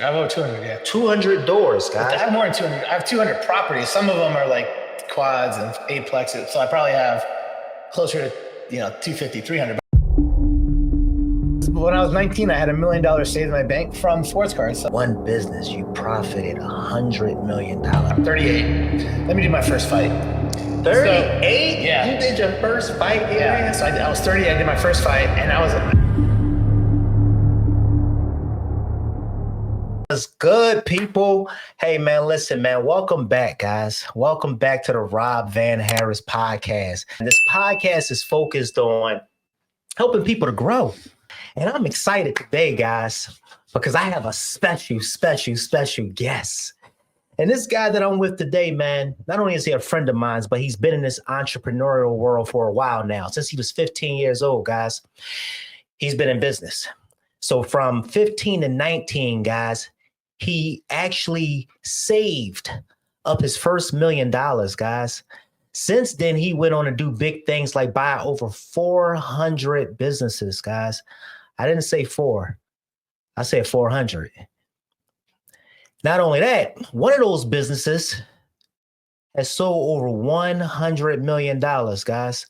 I have over 200, yeah. 200 doors, guys. I have more than 200. I have 200 properties. Some of them are like quads and eightplexes. So I probably have closer to, 250, 300. When I was 19, I had $1 million saved in my bank from sports cards. One business, you profited $100 million. 38. Let me do my first fight. 38? So, yeah. You did your first fight here? Yeah. So I was 30. I did my first fight, and I was. What's good, people? Hey, man, listen, man. Welcome back, guys. Welcome back to the Rob Van Harris podcast. And this podcast is focused on helping people to grow. And I'm excited today, guys, because I have a special guest. And this guy that I'm with today, man, not only is he a friend of mine, but he's been in this entrepreneurial world for a while now. Since he was 15 years old, guys, he's been in business. So from 15 to 19, guys, he actually saved up his first $1 million, guys. Since then, he went on to do big things like buy over 400 businesses, guys. I didn't say 4. I said 400. Not only that, one of those businesses has sold over $100 million, guys.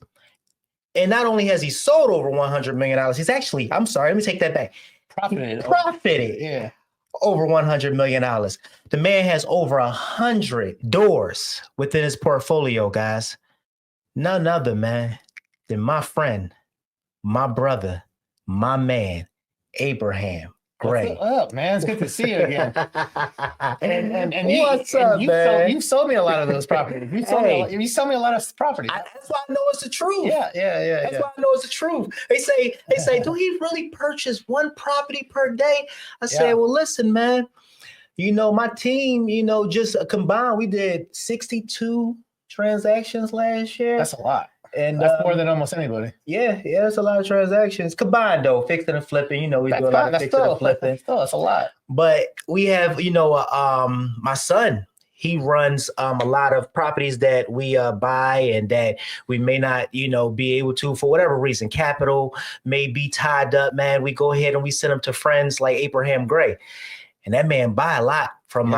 And not only has he sold over $100 million, he's actually, I'm sorry, let me take that back. Profited. Yeah. Over $100 million. The man has over 100 doors within his portfolio, guys. None other, man, than my friend, my brother, my man, Abraham Gray. What's up, man? It's good to see you again. and What's up, man? You sold me a lot of those properties. You sold me a lot of properties. That's why I know it's the truth. Yeah. That's why I know it's the truth. They say, do he really purchase one property per day? I said, well, listen, man. My team, just combined, we did 62 transactions last year. That's a lot. And that's more than almost anybody. Yeah, it's a lot of transactions combined though, fixing and flipping. We do a lot of fixing and flipping. That's a lot. But we have, my son. He runs a lot of properties that we buy and that we may not, be able to for whatever reason. Capital may be tied up, man. We go ahead and we send them to friends like Abraham Gray, and that man buy a lot from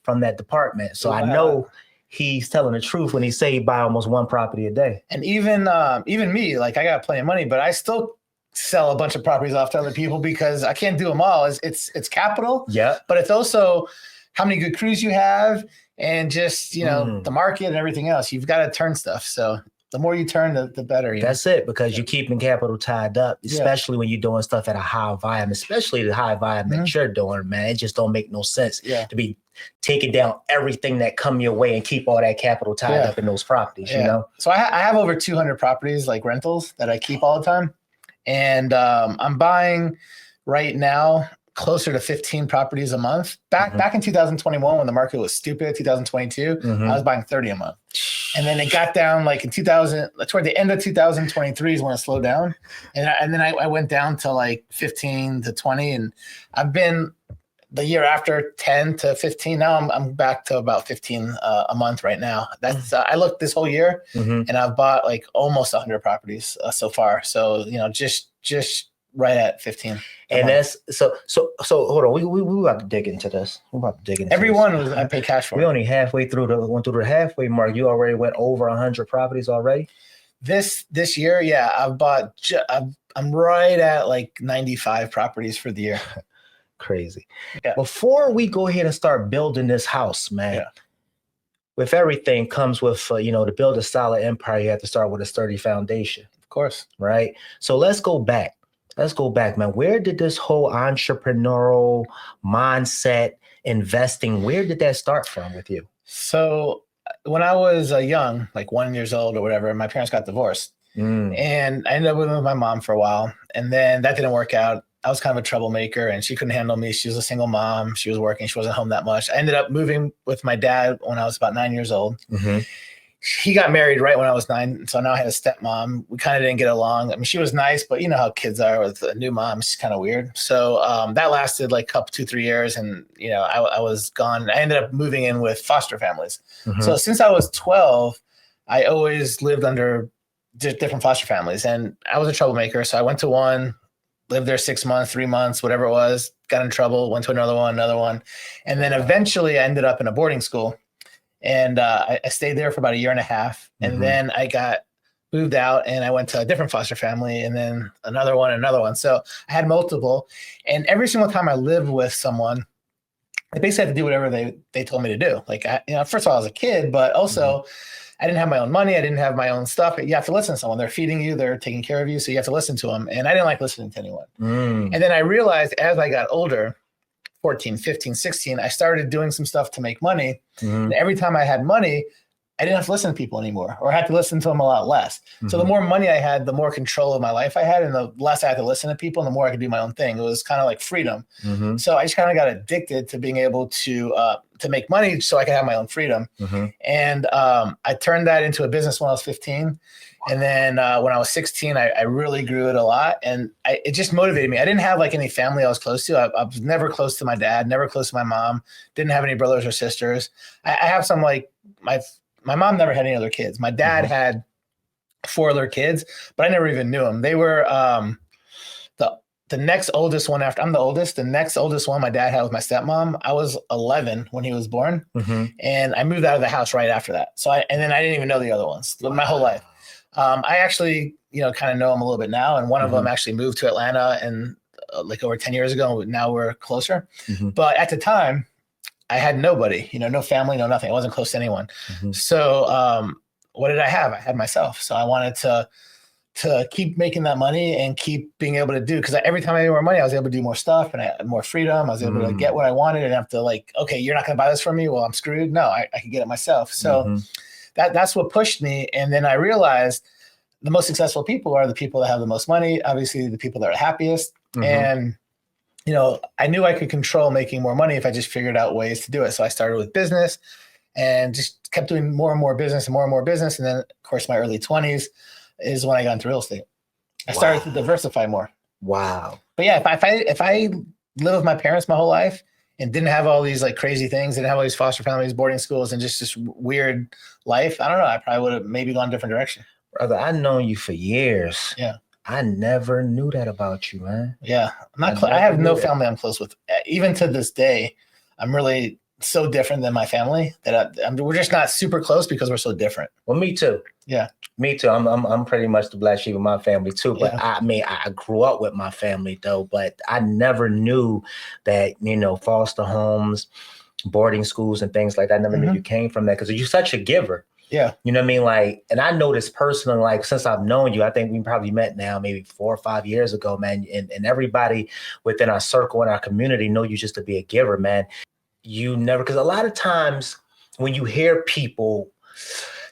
from that department. So I know he's telling the truth when he say he buy almost one property a day. And even me, like I got plenty of money, but I still sell a bunch of properties off to other people because I can't do them all. It's capital. Yeah. But it's also how many good crews you have and just, the market and everything else. You've got to turn stuff. So the more you turn, the better. That's it, because you're keeping capital tied up, especially when you're doing stuff at a high volume, especially the high volume that you're doing, man. It just don't make no sense to be taking down everything that come your way and keep all that capital tied up in those properties, So I have over 200 properties, like rentals, that I keep all the time. And I'm buying right now closer to 15 properties a month. Back in 2021, when the market was stupid, 2022, I was buying 30 a month. And then it got down like in toward the end of 2023 is when it slowed down. And then I went down to like 15 to 20. And I've been the year after 10 to 15. Now I'm back to about 15 a month right now. That's I looked this whole year and I've bought like almost 100 properties so far. So, just right at 15. And that's so hold on. We about to dig into this. We're about to dig into everyone was I pay cash for. We only halfway through the halfway mark. You already went over 100 properties already. This year, I've bought. I'm right at like 95 properties for the year. Crazy. Yeah. Before we go ahead and start building this house, man. With everything comes with to build a solid empire, you have to start with a sturdy foundation. Of course. Right. So let's go back. Man. Where did this whole entrepreneurial mindset, investing, where did that start from with you? So when I was young, like 1 year old or whatever, my parents got divorced. And I ended up living with my mom for a while. And then that didn't work out. I was kind of a troublemaker and she couldn't handle me. She was a single mom. She was working. She wasn't home that much. I ended up moving with my dad when I was about 9 years old. He got married right when I was 9. So now I had a stepmom. We kind of didn't get along. I mean, she was nice, but you know how kids are with a new mom. She's kind of weird. So that lasted like 2-3 years. And, I was gone. I ended up moving in with foster families. So since I was 12, I always lived under different foster families. And I was a troublemaker. So I went to one, lived there 6 months, 3 months, whatever it was, got in trouble, went to another one. And then eventually I ended up in a boarding school, and I stayed there for about a year and a half. And then I got moved out and I went to a different foster family, and then another one. So I had multiple, and every single time I lived with someone, I basically had to do whatever they told me to do. Like, first of all, I was a kid, but also I didn't have my own money. I didn't have my own stuff. You have to listen to someone. They're feeding you. They're taking care of you. So you have to listen to them. And I didn't like listening to anyone. And then I realized as I got older, 14, 15, 16, I started doing some stuff to make money. And every time I had money, I didn't have to listen to people anymore, or I had to listen to them a lot less. So the more money I had, the more control of my life I had, and the less I had to listen to people, and the more I could do my own thing. It was kind of like freedom. So I just kind of got addicted to being able to make money so I could have my own freedom. And I turned that into a business when I was 15. And then when I was 16, I really grew it a lot, and it just motivated me. I didn't have like any family I was close to. I was never close to my dad, never close to my mom, didn't have any brothers or sisters. I have some, like, my mom never had any other kids. My dad had 4 other kids, but I never even knew them. They were the next oldest one after I'm the oldest. The next oldest one my dad had was my stepmom. I was 11 when he was born, and I moved out of the house right after that. And then I didn't even know the other ones my whole life. I actually, kind of know them a little bit now, and one of them actually moved to Atlanta and like over 10 years ago. Now we're closer, but at the time, I had nobody, no family, no nothing. I wasn't close to anyone. So what did I have? I had myself. So I wanted to keep making that money and keep being able to do, because every time I made more money, I was able to do more stuff, and I had more freedom. I was able to get what I wanted and have to, like, okay, you're not going to buy this from me. Well, I'm screwed. No, I could get it myself. So that's what pushed me. And then I realized the most successful people are the people that have the most money, obviously the people that are happiest. And I knew I could control making more money if I just figured out ways to do it. So I started with business and just kept doing more and more business and more and more business. And then, of course, my early 20s is when I got into real estate. I started to diversify more. Wow. But yeah, if I lived with my parents my whole life and didn't have all these like crazy things, didn't have all these foster families, boarding schools, and just this weird life, I don't know, I probably would have maybe gone a different direction. Brother, I've known you for years. Yeah. I never knew that about you, man. Yeah. I have no family I'm close with. Even to this day, I'm really so different than my family that we're just not super close because we're so different. Well, me too. Yeah. Me too. I'm pretty much the black sheep of my family too. But I grew up with my family though, but I never knew that, foster homes, boarding schools and things like that. I never knew you came from that, because you're such a giver. Yeah. You know what I mean? Like, and I know this personally, like, since I've known you, I think we probably met now maybe 4 or 5 years ago, man. And everybody within our circle and our community know you just to be a giver, man. You never, because a lot of times when you hear people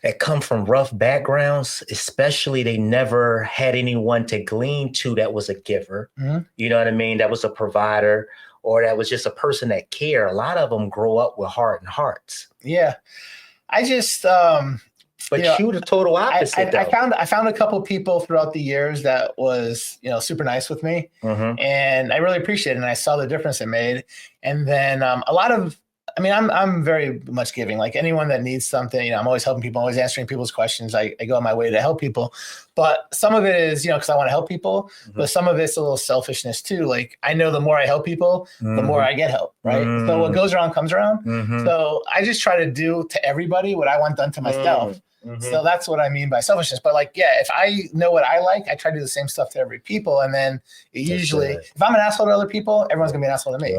that come from rough backgrounds, especially, they never had anyone to glean to that was a giver. You know what I mean? That was a provider, or that was just a person that cared. A lot of them grow up with hardened hearts. Yeah. I just, but you the total opposite. I found a couple of people throughout the years that was, super nice with me, and I really appreciate it. And I saw the difference it made. And then a lot of, I'm very much giving. Like, anyone that needs something, I'm always helping people, always answering people's questions. I go on my way to help people, but some of it is, because I want to help people, but some of it's a little selfishness too. Like, I know the more I help people, the more I get help, right? So what goes around comes around. So I just try to do to everybody what I want done to myself. So that's what I mean by selfishness. But like, yeah, if I know what I like, I try to do the same stuff to every people. And then usually, if I'm an asshole to other people, everyone's gonna be an asshole to me.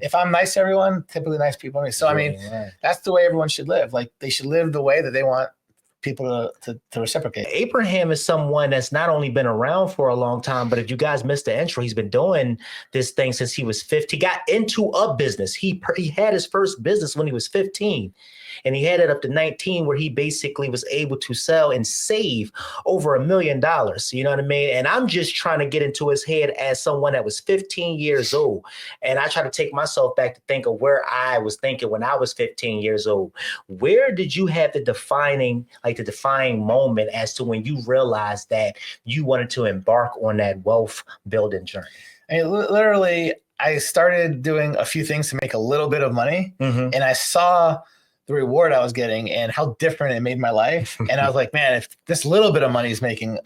If I'm nice to everyone, typically nice people to me. So that's the way everyone should live. Like, they should live the way that they want people to reciprocate. Abraham is someone that's not only been around for a long time, but if you guys missed the intro, he's been doing this thing since he was 50. He got into a business. He had his first business when he was 15. And he had it up to 19, where he basically was able to sell and save over $1 million. You know what I mean? And I'm just trying to get into his head as someone that was 15 years old. And I try to take myself back to think of where I was thinking when I was 15 years old. Where did you have the defining moment as to when you realized that you wanted to embark on that wealth building journey? Literally, I started doing a few things to make a little bit of money. And I saw the reward I was getting and how different it made my life. And I was like, man, if this little bit of money is making,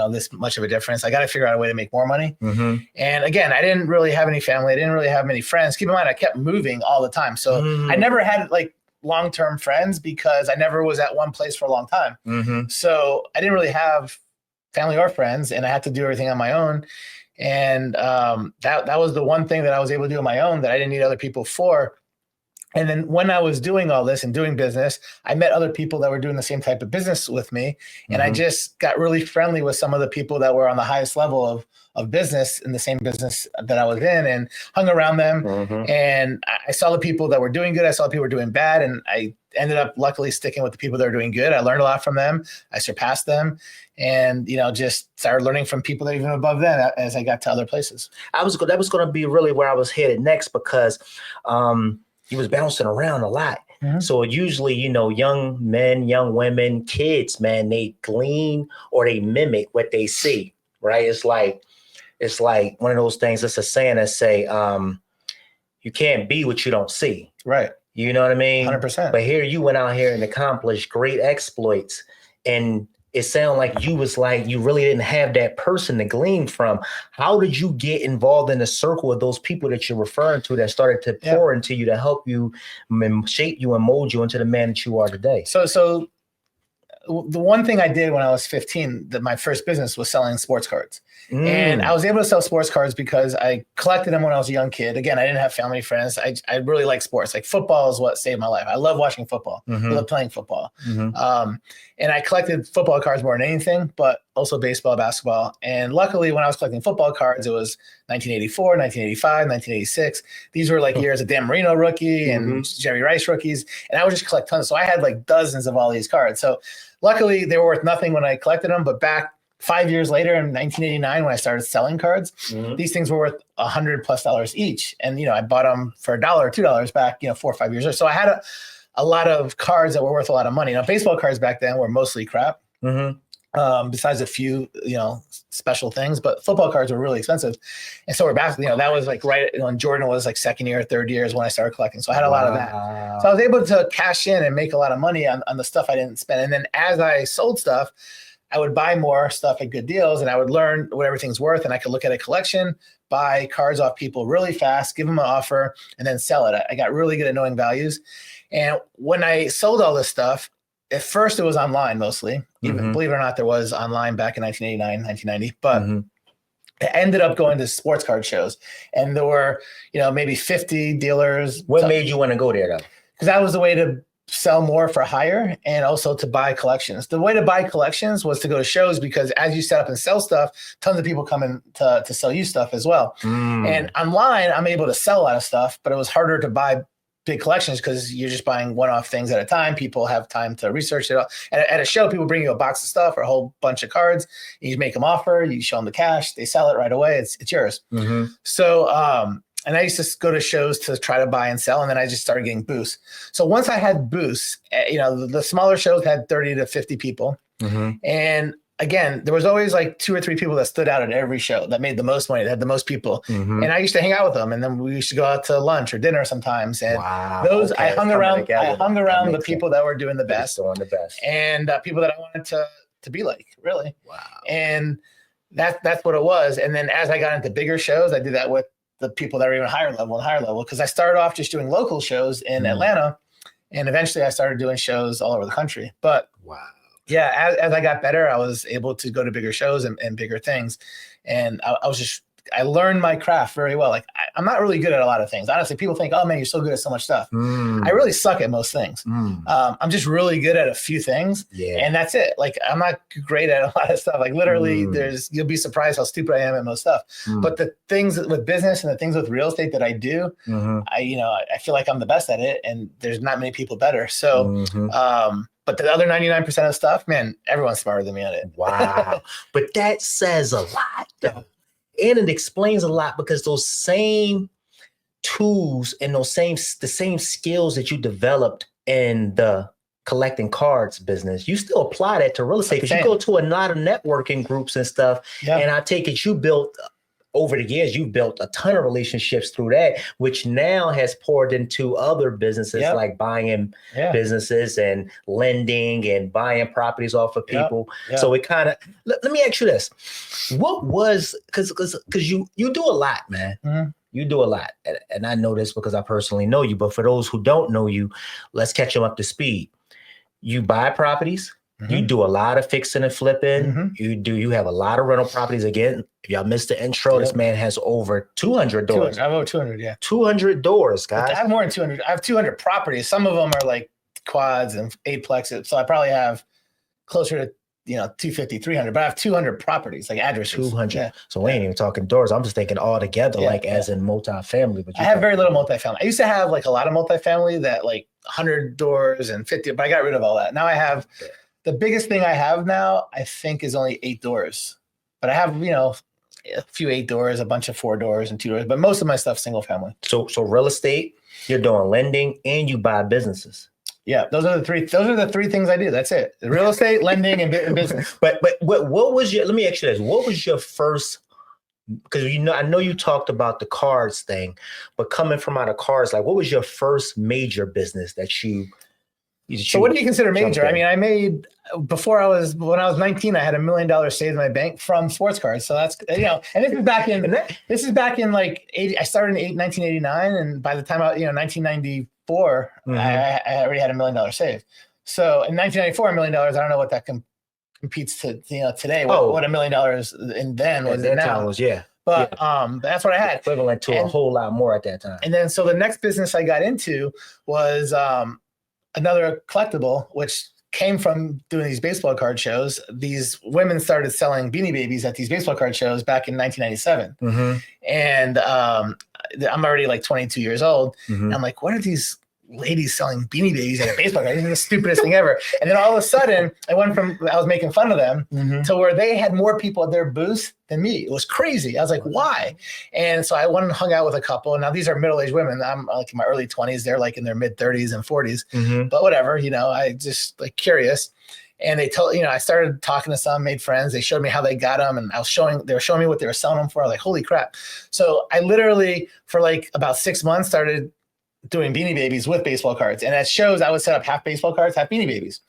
this much of a difference, I got to figure out a way to make more money. Mm-hmm. And again, I didn't really have any family. I didn't really have many friends. Keep in mind, I kept moving all the time. So I never had like long-term friends because I never was at one place for a long time. Mm-hmm. So I didn't really have family or friends, and I had to do everything on my own. And that was the one thing that I was able to do on my own that I didn't need other people for. And then when I was doing all this and doing business, I met other people that were doing the same type of business with me. And I just got really friendly with some of the people that were on the highest level of business in the same business that I was in, and hung around them. And I saw the people that were doing good. I saw the people who were doing bad. And I ended up luckily sticking with the people that were doing good. I learned a lot from them. I surpassed them, and, just started learning from people that are even above them as I got to other places. That was going to be really where I was headed next, because he was bouncing around a lot. Mm-hmm. So usually, young men, young women, kids, man, they glean or they mimic what they see, right? It's like one of those things. It's a saying that say, you can't be what you don't see. Right. You know what I mean? 100%. But here you went out here and accomplished great exploits. And it sounded like you really didn't have that person to glean from. How did you get involved in the circle of those people that you're referring to that started to pour into you to help you shape you and mold you into the man that you are today? So the one thing I did when I was 15, that my first business was selling sports cards. And I was able to sell sports cards because I collected them when I was a young kid. Again, I didn't have family, friends. I really like sports. Like football is what saved my life. I love watching football. I love playing football. And I collected football cards more than anything, but also baseball, basketball. And luckily, when I was collecting football cards, it was 1984, 1985, 1986. These were like years of Dan Marino rookie and Jerry Rice rookies. And I would just collect tons. So I had like dozens of all these cards. So luckily, they were worth nothing when I collected them. But back 5 years later in 1989, when I started selling cards, these things were worth $100+ each. And, I bought them for $1 or $2 back, 4 or 5 years ago. So I had a lot of cards that were worth a lot of money. Now, baseball cards back then were mostly crap. Besides a few, special things, but football cards were really expensive. And so we're back, that was like right when Jordan was like second year, third year is when I started collecting. So I had a lot of that. So I was able to cash in and make a lot of money on the stuff I didn't spend. And then as I sold stuff, I would buy more stuff at good deals, and I would learn what everything's worth. And I could look at a collection, buy cards off people really fast, give them an offer, and then sell it. I got really good at knowing values. And when I sold all this stuff, at first it was online mostly. Even, believe it or not, there was online back in 1989, 1990. But I ended up going to sports card shows, and there were, maybe 50 dealers. What made you want to go there, though? Because that was the way to sell more for higher, and also to buy collections. The way to buy collections was to go to shows, because as you set up and sell stuff, tons of people come in to sell you stuff as well. And online, I'm able to sell a lot of stuff, but it was harder to buy big collections because you're just buying one-off things at a time. People have time to research it all. At a show, people bring you a box of stuff or a whole bunch of cards. You make them offer, you show them the cash, they sell it right away. It's yours. So, and I used to go to shows to try to buy and sell, and then I just started getting booths. So once I had booths, the smaller shows had 30 to 50 people. And again, there was always like 2 or 3 people that stood out at every show that made the most money, that had the most people. And I used to hang out with them, and then we used to go out to lunch or dinner sometimes. And I hung around the people that were doing the best, and people that I wanted to be like, really. And that's what it was. And then as I got into bigger shows, I did that with the people that are even higher level, because I started off just doing local shows in Atlanta, and eventually I started doing shows all over the country. But yeah, as I got better, I was able to go to bigger shows and bigger things. And I learned my craft very well. Like I'm not really good at a lot of things. Honestly, people think, oh man, you're so good at so much stuff. I really suck at most things. I'm just really good at a few things. And that's it. Like I'm not great at a lot of stuff. Like literally you'll be surprised how stupid I am at most stuff. But the things with business and the things with real estate that I do, I feel like I'm the best at it, and there's not many people better. So, but the other 99% of stuff, man, everyone's smarter than me on it. But that says a lot, though. And it explains a lot, because those same tools and the same skills that you developed in the collecting cards business, you still apply that to real estate. Because you go to a lot of networking groups and stuff, and I take it you built over the years, you've built a ton of relationships through that, which now has poured into other businesses like buying businesses and lending and buying properties off of people. So it kind of, let me ask you this. What was, because you do a lot, man. Mm-hmm. You do a lot. And I know this because I personally know you, but for those who don't know you, let's catch them up to speed. You buy properties. Mm-hmm. You do a lot of fixing and flipping. Mm-hmm. You have a lot of rental properties. Again, if y'all missed the intro, this man has over 200 doors. I have over 200, yeah. 200 doors, guys. I have more than 200. I have 200 properties. Some of them are like quads and eightplexes. So I probably have closer to 250, 300, but I have 200 properties, like addresses. 200. Yeah. So we ain't even talking doors. I'm just thinking all together, as in multifamily. But I have very little multifamily. I used to have like a lot of multifamily that like 100 doors and 50, but I got rid of all that. Now I have the biggest thing I have now, I think, is only 8 doors. But I have, a few 8 doors, a bunch of 4 doors and 2 doors, but most of my stuff single family. So real estate, you're doing lending and you buy businesses. Yeah, those are the three things I do. That's it: real estate, lending, and business. But what was your? Let me ask you this: what was your first? Because I know you talked about the cards thing, but coming from out of cards, like what was your first major business that you? So what do you consider major? I mean, I made when I was 19, I had $1 million saved in my bank from sports cards. So that's and this is back in like 80. I started in 1989, and by the time 1994. Mm-hmm. I already had $1 million saved. So in 1994, $1 million, I don't know what that competes to today. What $1 million in then was at that now. time was But that's what I had. Equivalent to a whole lot more at that time. And then so the next business I got into was another collectible, which came from doing these baseball card shows. These women started selling Beanie Babies at these baseball card shows back in 1997. Mm-hmm. And I'm already like 22 years old. Mm-hmm. And I'm like, what are these ladies selling Beanie Babies at a baseball card? This is the stupidest thing ever. And then all of a sudden, I was making fun of them to where they had more people at their booth than me. It was crazy. I was like, why? And so I went and hung out with a couple. Now these are middle-aged women. I'm like in my early 20s. They're like in their mid 30s and 40s. Mm-hmm. But whatever, I just like curious. And they told, I started talking to some, made friends. They showed me how they got them, and they were showing me what they were selling them for. I was like, holy crap. So I literally, for like about 6 months, started doing Beanie Babies with baseball cards. And at shows, I would set up half baseball cards, half Beanie Babies.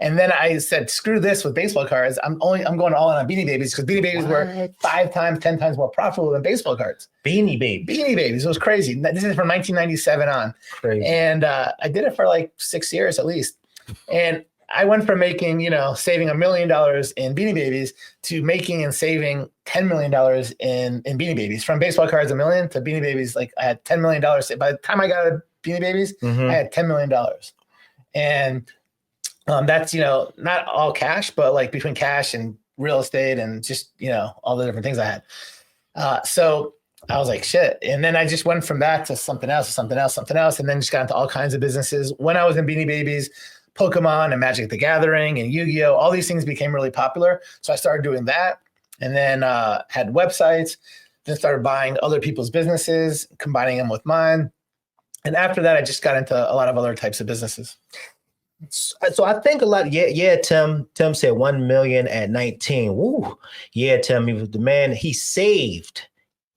And then I said, screw this with baseball cards. I'm going all in on Beanie Babies, because Beanie Babies were 5 times, 10 times more profitable than baseball cards. Beanie Babies. It was crazy. This is from 1997 on. Crazy. And I did it for like 6 years at least. And I went from making, saving $1 million in Beanie Babies to making and saving $10 million in Beanie Babies. From baseball cards $1 million to Beanie Babies, like I had $10 million. By the time I got Beanie Babies, I had $10 million. And that's, not all cash, but like between cash and real estate and just, all the different things I had. So I was like, shit. And then I just went from that to something else, and then just got into all kinds of businesses. When I was in Beanie Babies, Pokemon and Magic the Gathering and Yu-Gi-Oh! All these things became really popular. So I started doing that, and then had websites, then started buying other people's businesses, combining them with mine. And after that, I just got into a lot of other types of businesses. So I think a lot. Yeah. Tim said 1 million at 19. Woo. Yeah, Tim, he was the man. He saved.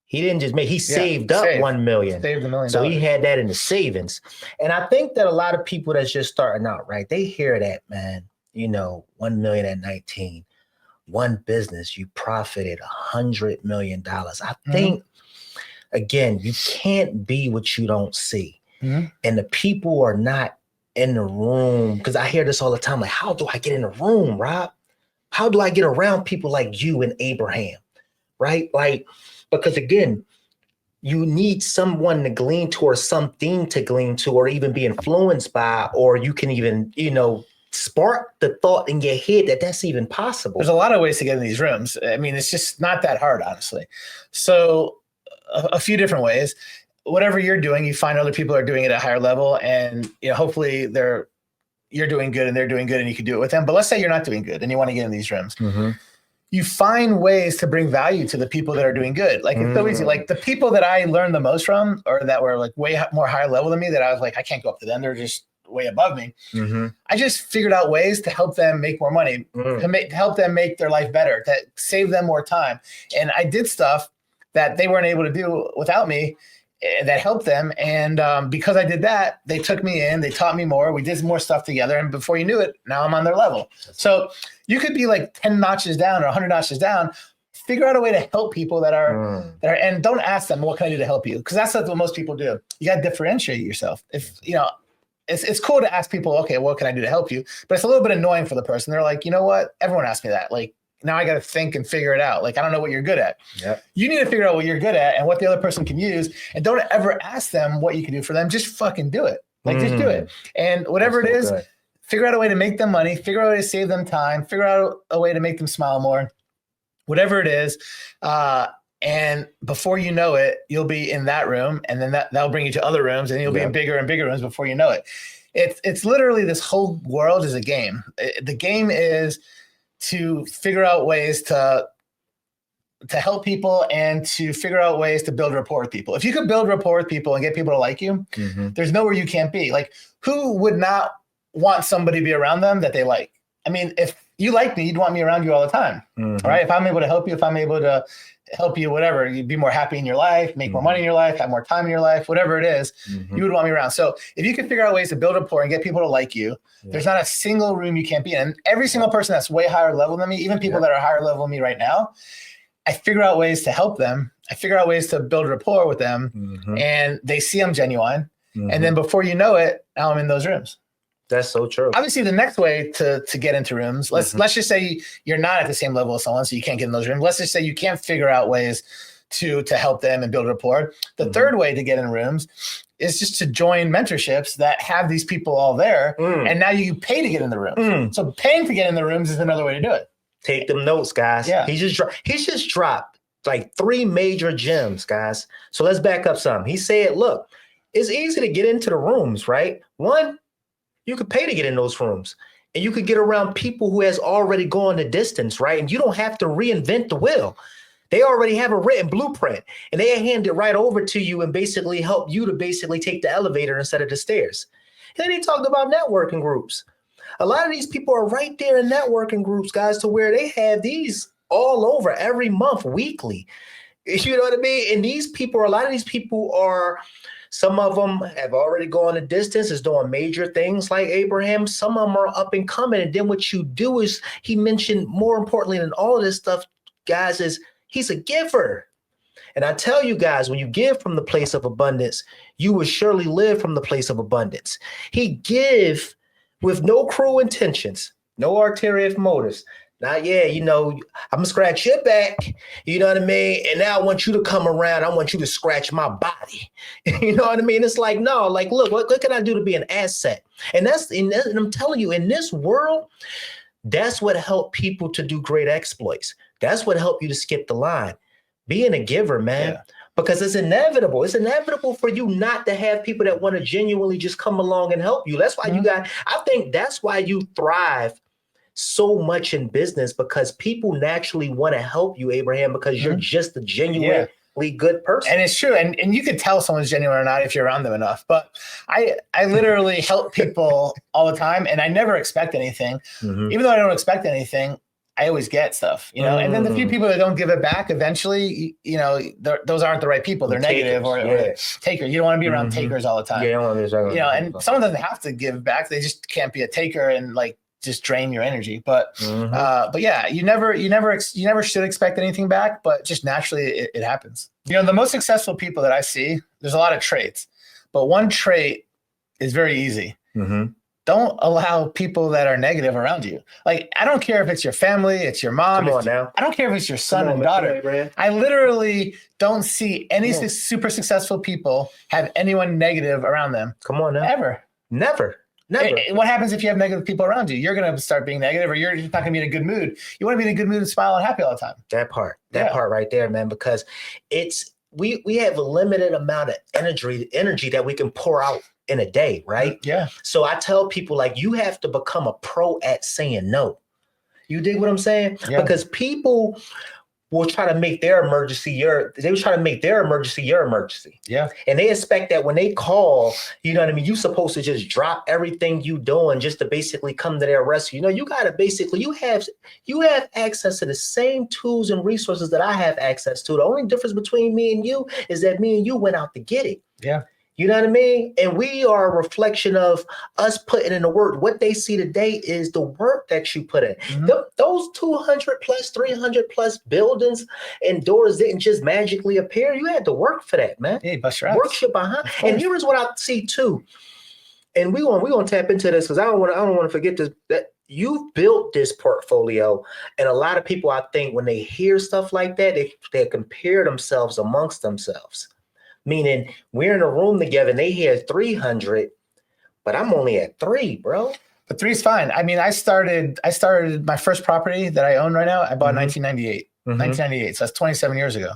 He didn't just make, he saved up 1 million. Saved $1 million. So he had that in the savings. And I think that a lot of people that's just starting out, right? They hear that, man, 1 million at 19, one business, you profited $100 million. I think, again, you can't be what you don't see. Mm-hmm. And the people are not in the room, because I hear this all the time. Like, how do I get in the room, Rob? How do I get around people like you and Abraham, right? Like, because again, you need someone to glean to, or something to glean to, or even be influenced by, or you can even, spark the thought in your head that that's even possible. There's a lot of ways to get in these rooms. I mean, it's just not that hard, honestly. So a few different ways. Whatever you're doing, you find other people are doing it at a higher level, and hopefully you're doing good and they're doing good and you can do it with them. But let's say you're not doing good and you want to get in these rooms. Mm-hmm. You find ways to bring value to the people that are doing good. Like it's so easy. Like the people that I learned the most from, or that were like way more higher level than me, that I was like, I can't go up to them. They're just way above me. Mm-hmm. I just figured out ways to help them make more money, to help them make their life better, to save them more time. And I did stuff that they weren't able to do without me, that helped them. And because I did that, they took me in, they taught me more. We did more stuff together. And before you knew it, now I'm on their level. So you could be like 10 notches down or 100 notches down. Figure out a way to help people that are, and don't ask them, what can I do to help you? Because that's what most people do. You got to differentiate yourself. If, you know, it's cool to ask people, okay, what can I do to help you? But it's a little bit annoying for the person. They're like, you know what? Everyone asked me that. Like, now I got to think and figure it out. Like, I don't know what you're good at. Yep. You need to figure out what you're good at and what the other person can use. And don't ever ask them what you can do for them. Just fucking do it. Like, just do it. And whatever it is, figure out a way to make them money, figure out a way to save them time, figure out a way to make them smile more, whatever it is. And before you know it, you'll be in that room, and then that'll bring you to other rooms, and you'll be in bigger and bigger rooms before you know it. It's literally, this whole world is a game. The game is to figure out ways to help people and to figure out ways to build rapport with people. If you could build rapport with people and get people to like you, there's nowhere you can't be. Like, who would not want somebody to be around them that they like? I mean, if you like me, you'd want me around you all the time, right? If I'm able to help you, if I'm able to help you, whatever, you'd be more happy in your life, make more money in your life, have more time in your life, whatever it is, you would want me around. So if you can figure out ways to build rapport and get people to like you, there's not a single room you can't be in. And every single person that's way higher level than me, even people that are higher level than me right now, I figure out ways to help them. I figure out ways to build rapport with them, and they see I'm genuine. And then before you know it, now I'm in those rooms. That's so true. Obviously, the next way to get into rooms, let's just say you're not at the same level as someone, so you can't get in those rooms. Let's just say you can't figure out ways to help them and build rapport. The third way to get in rooms is just to join mentorships that have these people all there, and now you pay to get in the room. So paying to get in the rooms is another way to do it. Take them notes, guys. Yeah. He just dropped like 3 major gems, guys. So let's back up some. He said, look, it's easy to get into the rooms, right? 1, you could pay to get in those rooms, and you could get around people who has already gone the distance, right? And you don't have to reinvent the wheel. They already have a written blueprint, and they hand it right over to you and basically help you to basically take the elevator instead of the stairs. And then he talked about networking groups. A lot of these people are right there in networking groups, guys, to where they have these all over every month, weekly. You know what I mean? And these people, a lot of these people are, some of them have already gone a distance, is doing major things like Abraham. Some of them are up and coming. And then what you do is, he mentioned more importantly than all of this stuff, guys, is he's a giver. And I tell you guys, when you give from the place of abundance, you will surely live from the place of abundance. He give with no cruel intentions, no ulterior motives. Now, yeah, you know, I'm gonna scratch your back, you know what I mean? And now I want you to come around. I want you to scratch my body. You know what I mean? It's like, no, like, look, what can I do to be an asset? And I'm telling you, in this world, that's what helped people to do great exploits. That's what helped you to skip the line. Being a giver, man. Yeah. Because it's inevitable. It's inevitable for you not to have people that want to genuinely just come along and help you. That's why I think that's why you thrive so much in business, because people naturally want to help you, Abraham, because you're just a genuinely good person. And it's true. And you can tell someone's genuine or not if you're around them enough. But I literally help people all the time, and I never expect anything. Even though I don't expect anything, I always get stuff, you know. And then the few people that don't give it back, eventually, you know, those aren't the right people. They're negative or takers. You don't want to be around takers all the time. You don't want to be, you know, and someone doesn't have to give back. They just can't be a taker and like just drain your energy. But yeah, you never should expect anything back, but just naturally it happens. You know, the most successful people that I see, there's a lot of traits, but one trait is very easy. Don't allow people that are negative around you. Like, I don't care if it's your family, it's your mom. Come on now. I don't care if it's your son and daughter. I literally don't see any super successful people have anyone negative around them. Come on now. Ever. Never. What happens if you have negative people around you? You're going to start being negative, or you're not going to be in a good mood. You want to be in a good mood and smile and happy all the time. That part right there, man, because we have a limited amount of energy that we can pour out in a day, right? Yeah. So I tell people, like, you have to become a pro at saying no. You dig what I'm saying? Yeah. Because people will try to make their emergency your emergency. Yeah. And they expect that when they call, you know what I mean, you're supposed to just drop everything you doing just to basically come to their rescue. You know, you gotta basically you have access to the same tools and resources that I have access to. The only difference between me and you is that me and you went out to get it. Yeah. You know what I mean? And we are a reflection of us putting in the work. What they see today is the work that you put in. Those 200 plus, 300 plus buildings and doors didn't just magically appear. You had to work for that, man. Hey, bust your ass. Work your behind. And here's what I see too. And we want to tap into this because I don't want to forget this. That you've built this portfolio, and a lot of people, I think, when they hear stuff like that, they compare themselves amongst themselves. Meaning we're in a room together and they had 300, but I'm only at 3, bro. But 3 is fine. I mean, I started my first property that I own right now. I bought in 1998. 1998. So that's 27 years ago.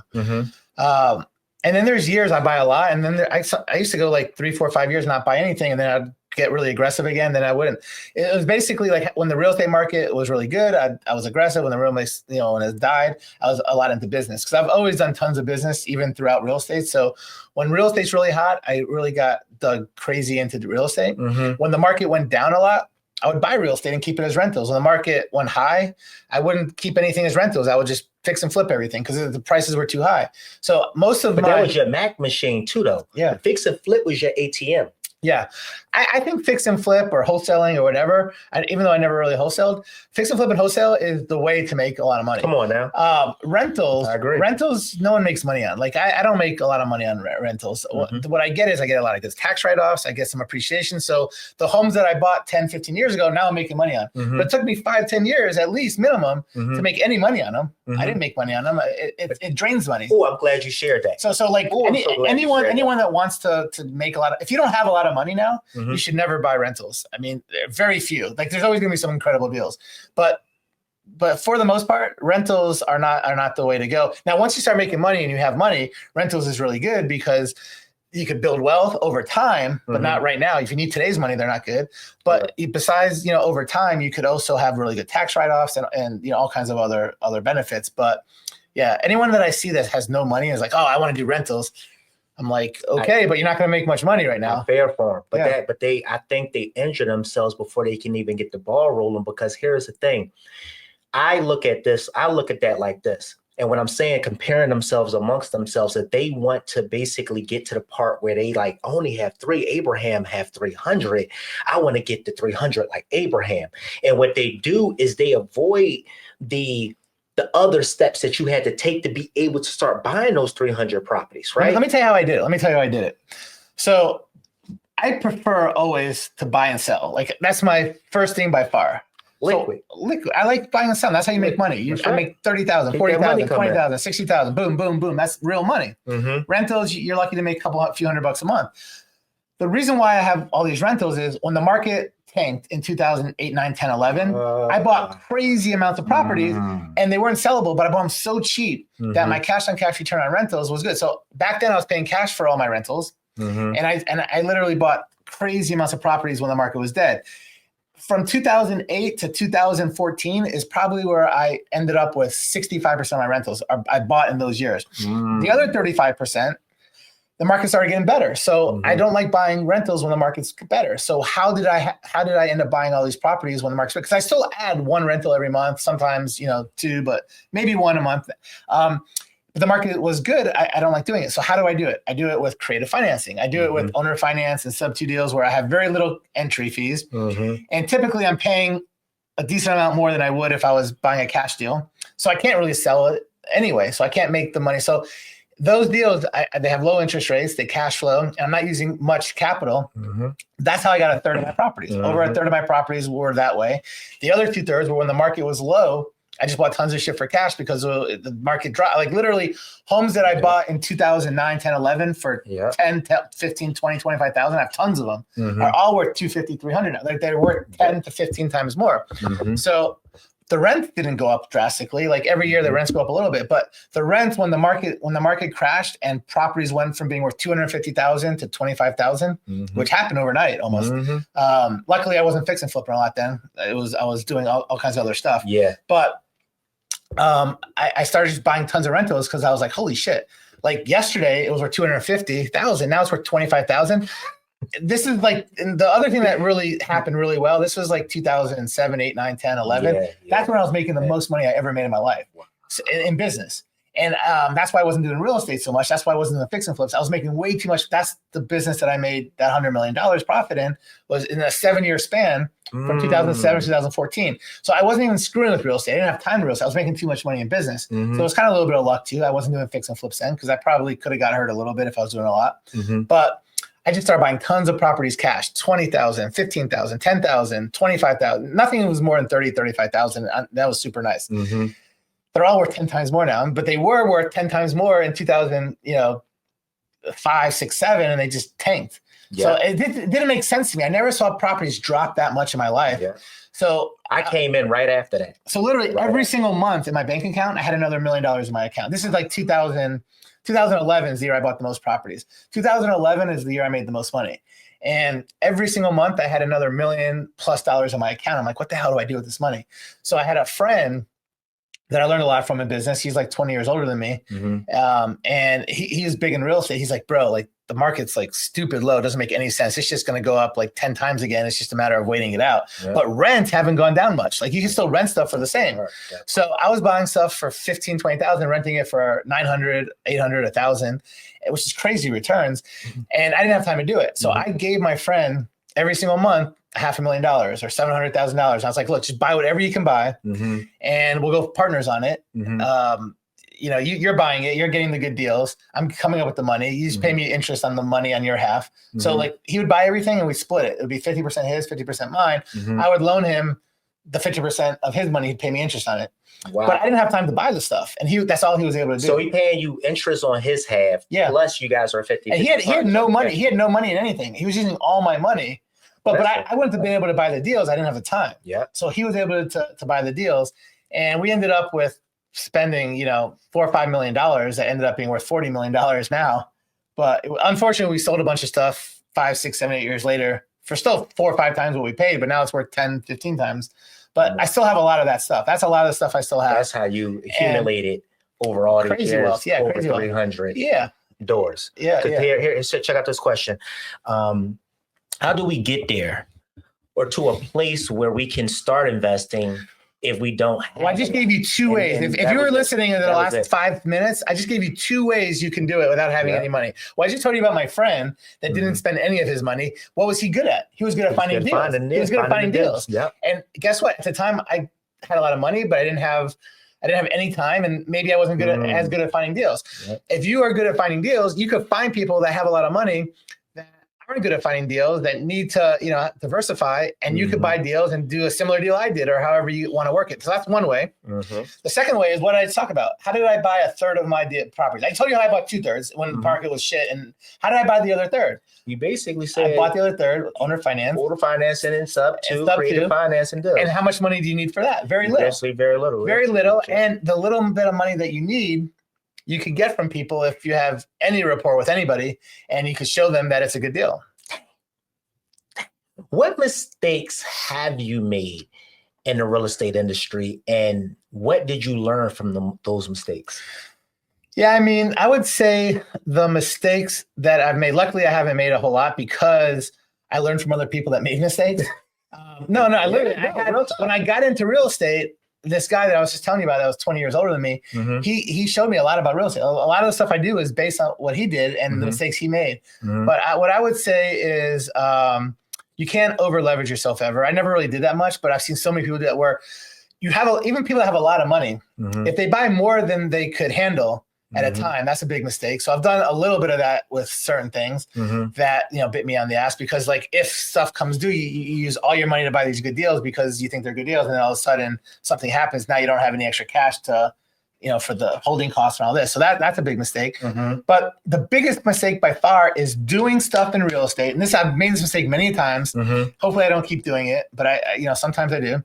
And then there's years I buy a lot, and then I used to go like 3, 4, 5 years not buy anything, and then I'd get really aggressive again. Then I wouldn't. It was basically like when the real estate market was really good, I was aggressive. When the real estate, when it died, I was a lot into business because I've always done tons of business, even throughout real estate. So when real estate's really hot, I really got dug crazy into the real estate. When the market went down a lot, I would buy real estate and keep it as rentals. When the market went high, I wouldn't keep anything as rentals. I would just fix and flip everything because the prices were too high. So most of that was your Mac machine too, though. Yeah. The fix and flip was your ATM. Yeah. I think fix and flip or wholesaling or whatever, even though I never really wholesaled, fix and flip and wholesale is the way to make a lot of money. Come on now. Rentals, I agree. Rentals, no one makes money on. Like I don't make a lot of money on rentals. What I get is I get a lot of good tax write-offs. I get some appreciation. So the homes that I bought 10, 15 years ago, now I'm making money on. But it took me 5, 10 years at least minimum to make any money on them. I didn't make money on them. It drains money. Oh, I'm glad you shared that. So like anyone that wants to make a lot of, if you don't have a lot of money now, you should never buy rentals. I mean, very few. Like there's always gonna be some incredible deals, but for the most part, rentals are not the way to go. Now, once you start making money and you have money, rentals is really good because you could build wealth over time, but not right now. If you need today's money, they're not good. But besides, over time, you could also have really good tax write-offs and all kinds of other benefits. But yeah, anyone that I see that has no money is like, oh, I want to do rentals. I'm like, okay, but you're not going to make much money right now. Fair for them. I think they injure themselves before they can even get the ball rolling. Because here's the thing. I look at that like this. And when I'm saying comparing themselves amongst themselves, that they want to basically get to the part where they like only have 3, Abraham have 300. I want to get to 300 like Abraham. And what they do is they avoid the other steps that you had to take to be able to start buying those 300 properties, right? Let me tell you how I did it. So I prefer always to buy and sell. Like that's my first thing by far. Liquid. I like buying and selling. That's how you make money. I make 30,000, 40,000, 20,000, 60,000. Boom, boom, boom. That's real money. Rentals, you're lucky to make a few $100 a month. The reason why I have all these rentals is when the market tanked in 2008, 9, 10, 11, I bought crazy amounts of properties and they weren't sellable, but I bought them so cheap that my cash on cash return on rentals was good. So back then I was paying cash for all my rentals and I literally bought crazy amounts of properties when the market was dead. From 2008 to 2014 is probably where I ended up with 65% of my rentals I bought in those years. The other 35%, the market started getting better. So I don't like buying rentals when the market's better. So how did I end up buying all these properties when the market's better? Because I still add 1 rental every month, sometimes 2, but maybe 1 a month. But the market was good. I don't like doing it. So how do I do it? I do it with creative financing. I do it with owner finance and sub 2 deals where I have very little entry fees. And typically I'm paying a decent amount more than I would if I was buying a cash deal. So I can't really sell it anyway. So I can't make the money. So those deals, they have low interest rates, they cash flow, and I'm not using much capital. That's how I got a third of my properties. Over a third of my properties were that way. The other 2/3 were when the market was low. I just bought tons of shit for cash because the market dropped. Like literally homes that I bought in 2009, 10, 11 for 10, 15, 20, 25,000. I have tons of them are all worth 250, 300. Like they're worth 10 to 15 times more. So the rent didn't go up drastically. Like every year the rents go up a little bit, but the rent when the market crashed and properties went from being worth 250,000 to 25,000, which happened overnight almost. Luckily I wasn't fixing flipping a lot then. I was doing all kinds of other stuff. But I started just buying tons of rentals because I was like, holy shit. Like yesterday, it was worth 250,000. Now it's worth 25,000. This is like, and the other thing that really happened really well. This was like 2007, 8, 9, 10, 11. Yeah, That's when I was making the most money I ever made in my life in business. And that's why I wasn't doing real estate so much. That's why I wasn't in the fix and flips. I was making way too much. That's the business that I made that $100 million profit in, was in a 7-year span from 2007 to 2014. So I wasn't even screwing with real estate. I didn't have time to real estate. I was making too much money in business. So it was kind of a little bit of luck too. I wasn't doing fix and flips then because I probably could have got hurt a little bit if I was doing a lot. But I just started buying tons of properties cash, 20,000, 15,000, 10,000, 25,000. Nothing was more than 30, 35,000. That was super nice. They're all worth 10 times more now, but they were worth 10 times more in 2000, 5, 6, 7, and they just tanked. So it didn't make sense to me. I never saw properties drop that much in my life. So I came in right after that. So literally every single month in my bank account, I had another $1 million in my account. This is like 2011 is the year I bought the most properties. 2011 is the year I made the most money. And every single month I had another $1 million+ in my account. I'm like, what the hell do I do with this money? So I had a friend that I learned a lot from in business. He's like 20 years older than me. And he was big in real estate. He's like, bro, like the market's like stupid low. It doesn't make any sense. It's just going to go up like 10 times again. It's just a matter of waiting it out. But rent haven't gone down much. Like you can still rent stuff for the same. So I was buying stuff for 15, 20,000, renting it for 900, 800, 1,000, which is crazy returns. And I didn't have time to do it. So I gave my friend every single month $500,000 or $700,000. I was like, look, just buy whatever you can buy and we'll go partners on it. You're buying it, you're getting the good deals. I'm coming up with the money. You just pay me interest on the money on your half. So like he would buy everything and we split it. It would be 50% his, 50% mine. I would loan him the 50% of his money. He'd pay me interest on it. But I didn't have time to buy the stuff. And that's all he was able to do. So he paying you interest on his half. Plus you guys are 50. And he had no money. He had no money in anything. He was using all my money. But I wouldn't have been able to buy the deals. I didn't have the time. So he was able to buy the deals. And we ended up with spending, $4 or $5 million that ended up being worth $40 million now. But unfortunately, we sold a bunch of stuff 5, 6, 7, 8 years later for still 4 or 5 times what we paid. But now it's worth 10, 15 times. But I still have a lot of that stuff. That's a lot of the stuff I still have. That's how you accumulated over all these years. Wealth. Yeah, over crazy 300 doors. Here, check out this question. How do we get there or to a place where we can start investing if we don't have I just gave you 2 ways. If you were listening in the last 5 minutes, I just gave you 2 ways you can do it without having any money. Well, I just told you about my friend that didn't spend any of his money. What was he good at? He was good at finding deals. He was good at finding deals. And guess what? At the time, I had a lot of money, but I didn't have any time, and maybe I wasn't good as good at finding deals. If you are good at finding deals, you could find people that have a lot of money that aren't good at finding deals that need to, diversify, and you could buy deals and do a similar deal I did, or however you want to work it. So that's one way. The second way is what I talk about. How did I buy a third of my properties? I told you how I bought 2/3 when the market was shit. And how did I buy the other third? You basically said I bought the other third, owner finance. Owner financing and sub 2, creative financing deals. And how much money do you need for that? Very little. Actually, very little. Very little. And the little bit of money that you need, you could get from people if you have any rapport with anybody, and you could show them that it's a good deal. What mistakes have you made in the real estate industry, and what did you learn from those mistakes? Yeah, I mean, I would say the mistakes that I've made, luckily I haven't made a whole lot because I learned from other people that made mistakes. No, I literally, when I got into real estate, this guy that I was just telling you about that was 20 years older than me, he showed me a lot about real estate. A lot of the stuff I do is based on what he did and the mistakes he made. But what I would say is you can't over leverage yourself ever. I never really did that much, but I've seen so many people do that where you have even people that have a lot of money, if they buy more than they could handle at a time, that's a big mistake. So I've done a little bit of that with certain things that, bit me on the ass, because like if stuff comes due, you use all your money to buy these good deals because you think they're good deals. And then all of a sudden something happens. Now you don't have any extra cash to, for the holding costs and all this. So that's a big mistake. But the biggest mistake by far is doing stuff in real estate. And I've made this mistake many times. Hopefully I don't keep doing it, but I sometimes I do.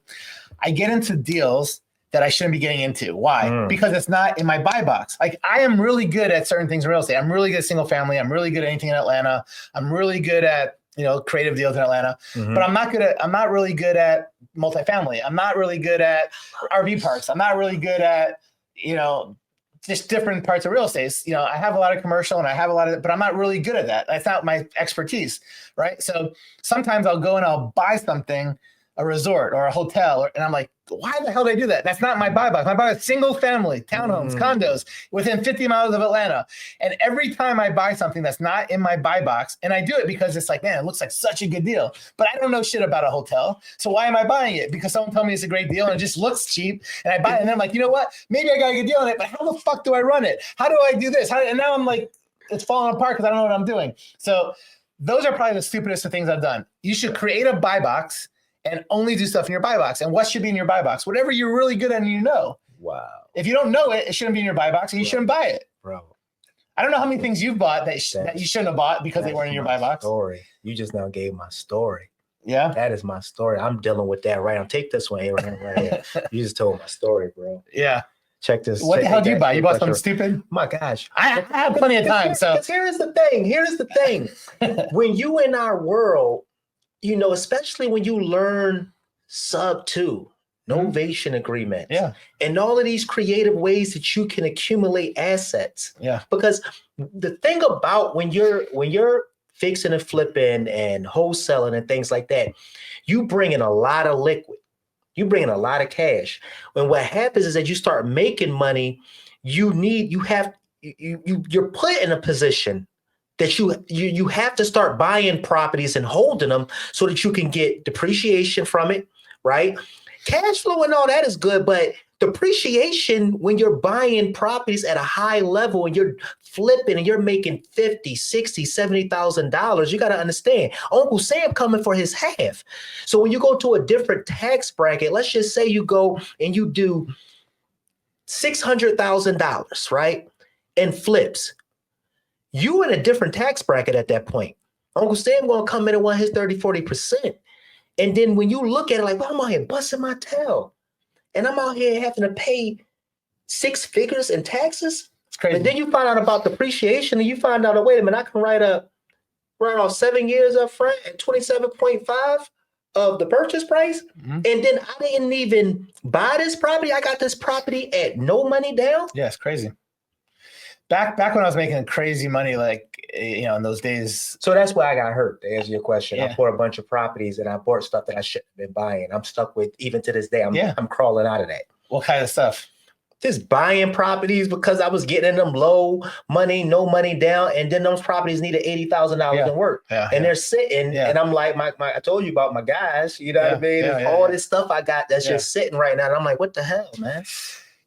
I get into deals that I shouldn't be getting into. Why? Because it's not in my buy box. Like I am really good at certain things in real estate. I'm really good at single family. I'm really good at anything in Atlanta. I'm really good at, creative deals in Atlanta, but I'm not really good at multifamily. I'm not really good at RV parks. I'm not really good at just different parts of real estate. I have a lot of commercial and I have a lot of, but I'm not really good at that. That's not my expertise, right? So sometimes I'll go and I'll buy something, a resort or a hotel, and I'm like, why the hell did I do that? That's not my buy box. My buy box is single family, townhomes, condos within 50 miles of Atlanta. And every time I buy something that's not in my buy box, and I do it because it's like, man, it looks like such a good deal, but I don't know shit about a hotel. So why am I buying it? Because someone told me it's a great deal and it just looks cheap. And I buy it and then I'm like, you know what? Maybe I got a good deal on it, but how the fuck do I run it? How do I do this? And now I'm like, it's falling apart because I don't know what I'm doing. So those are probably the stupidest of things I've done. You should create a buy box and only do stuff in your buy box. And what should be in your buy box? Whatever you're really good at and Wow. If you don't know it, it shouldn't be in your buy box and you shouldn't buy it. Bro. I don't know how many things you've bought that you shouldn't have bought because they weren't in your buy box. Story. You just now gave my story. Yeah. That is my story. I'm dealing with that right now. Take this one, Abraham, right here. You just told my story, bro. Yeah. Check this. What the hell did you buy? You bought something stupid? My gosh. I have plenty of time. So here's the thing. When you in our world, especially when you learn sub 2, novation agreements, and all of these creative ways that you can accumulate assets. Yeah. Because the thing about when you're fixing and flipping and wholesaling and things like that, you bring in a lot of liquid. You bring in a lot of cash. When what happens is that you start making money, you're put in a position that you have to start buying properties and holding them so that you can get depreciation from it, right? Cash flow and all that is good, but depreciation when you're buying properties at a high level and you're flipping and you're making $50,000, $60,000, $70,000, you got to understand, Uncle Sam coming for his half. So when you go to a different tax bracket, let's just say you go and you do $600,000, right? And flips. You in a different tax bracket at that point. Uncle Sam going to come in and want his 30, 40%. And then when you look at it like, well, I'm out here busting my tail and I'm out here having to pay 6 figures in taxes. It's crazy. And then you find out about depreciation and you find out, oh, wait a minute, I can write off 7 years up front at 27.5 of the purchase price. Mm-hmm. And then I didn't even buy this property. I got this property at no money down. Yeah, it's crazy. Back when I was making crazy money, in those days. So that's why I got hurt, to answer your question. Yeah. I bought a bunch of properties and I bought stuff that I shouldn't have been buying. I'm stuck with, even to this day, I'm crawling out of that. What kind of stuff? Just buying properties because I was getting in them low money, no money down. And then those properties needed $80,000 in work. Yeah, and they're sitting. Yeah. And I'm like, I told you about my guys, you know what I mean? All this stuff I got that's just sitting right now. And I'm like, what the hell, man?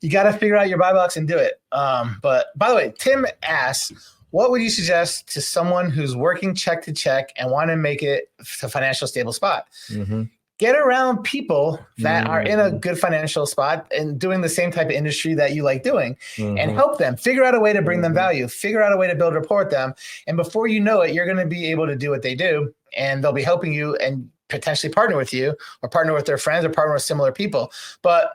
You got to figure out your buy box and do it. But by the way, Tim asks, what would you suggest to someone who's working check to check and want to make it to a financial stable spot? Mm-hmm. Get around people that are in a good financial spot and doing the same type of industry that you like doing, and help them figure out a way to bring them value, figure out a way to build rapport with them. And before you know it, you're going to be able to do what they do, and they'll be helping you and potentially partner with you or partner with their friends or partner with similar people. But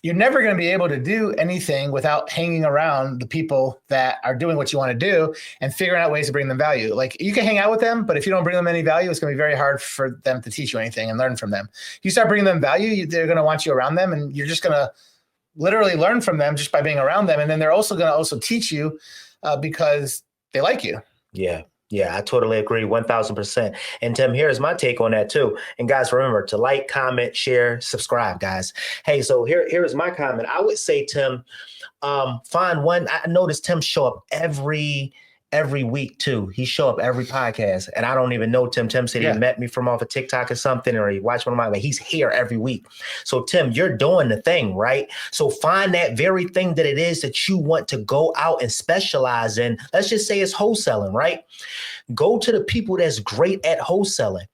you're never going to be able to do anything without hanging around the people that are doing what you want to do and figuring out ways to bring them value. Like, you can hang out with them, but if you don't bring them any value, it's going to be very hard for them to teach you anything and learn from them. You start bringing them value, they're going to want you around them, and you're just going to literally learn from them just by being around them. And then they're also going to teach you because they like you. Yeah, I totally agree, 1,000%. And Tim, here's my take on that too. And guys, remember to like, comment, share, subscribe, guys. Hey, so here's my comment. I would say, Tim, find one. I noticed Tim show up every week too. He show up every podcast, and I don't even know Tim. Tim said he met me from off of TikTok or something, or he watched one of mine, but he's here every week. So Tim, you're doing the thing, right? So find that very thing that it is that you want to go out and specialize in. Let's just say it's wholesaling, right? Go to the people that's great at wholesaling.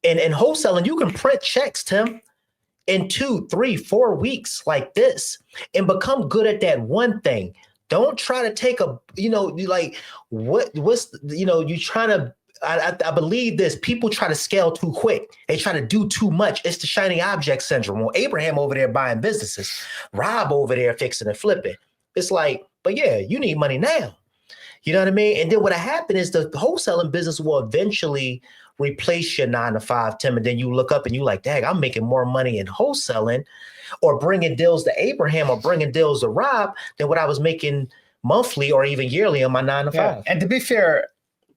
And in wholesaling, you can print checks, Tim, in 2, 3, 4 weeks like this and become good at that one thing. Don't try to take you trying to, I believe this, people try to scale too quick. They try to do too much. It's the shiny object syndrome. Well, Abraham over there buying businesses, Rob over there fixing and flipping. It's like, but yeah, you need money now. You know what I mean? And then what happened is the wholesaling business will eventually replace your 9 to 5, Tim, and then you look up and you like, dang, I'm making more money in wholesaling or bringing deals to Abraham or bringing deals to Rob than what I was making monthly or even yearly on my 9 to 5. And to be fair,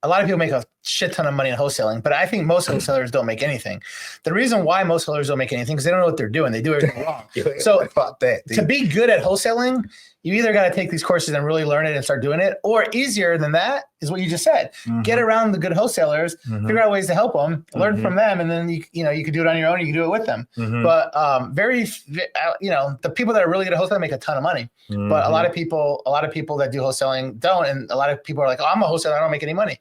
a lot of people make a shit ton of money in wholesaling, but I think most wholesalers don't make anything. The reason why most wholesalers don't make anything is they don't know what they're doing. They do everything wrong. So about that, to be good at wholesaling, you either got to take these courses and really learn it and start doing it, or easier than that is what you just said. Get around the good wholesalers, figure out ways to help them, learn from them, and then you can do it on your own. You can do it with them. But the people that are really good at wholesaling make a ton of money. But a lot of people that do wholesaling don't, and a lot of people are like, "Oh, I'm a wholesaler. I don't make any money."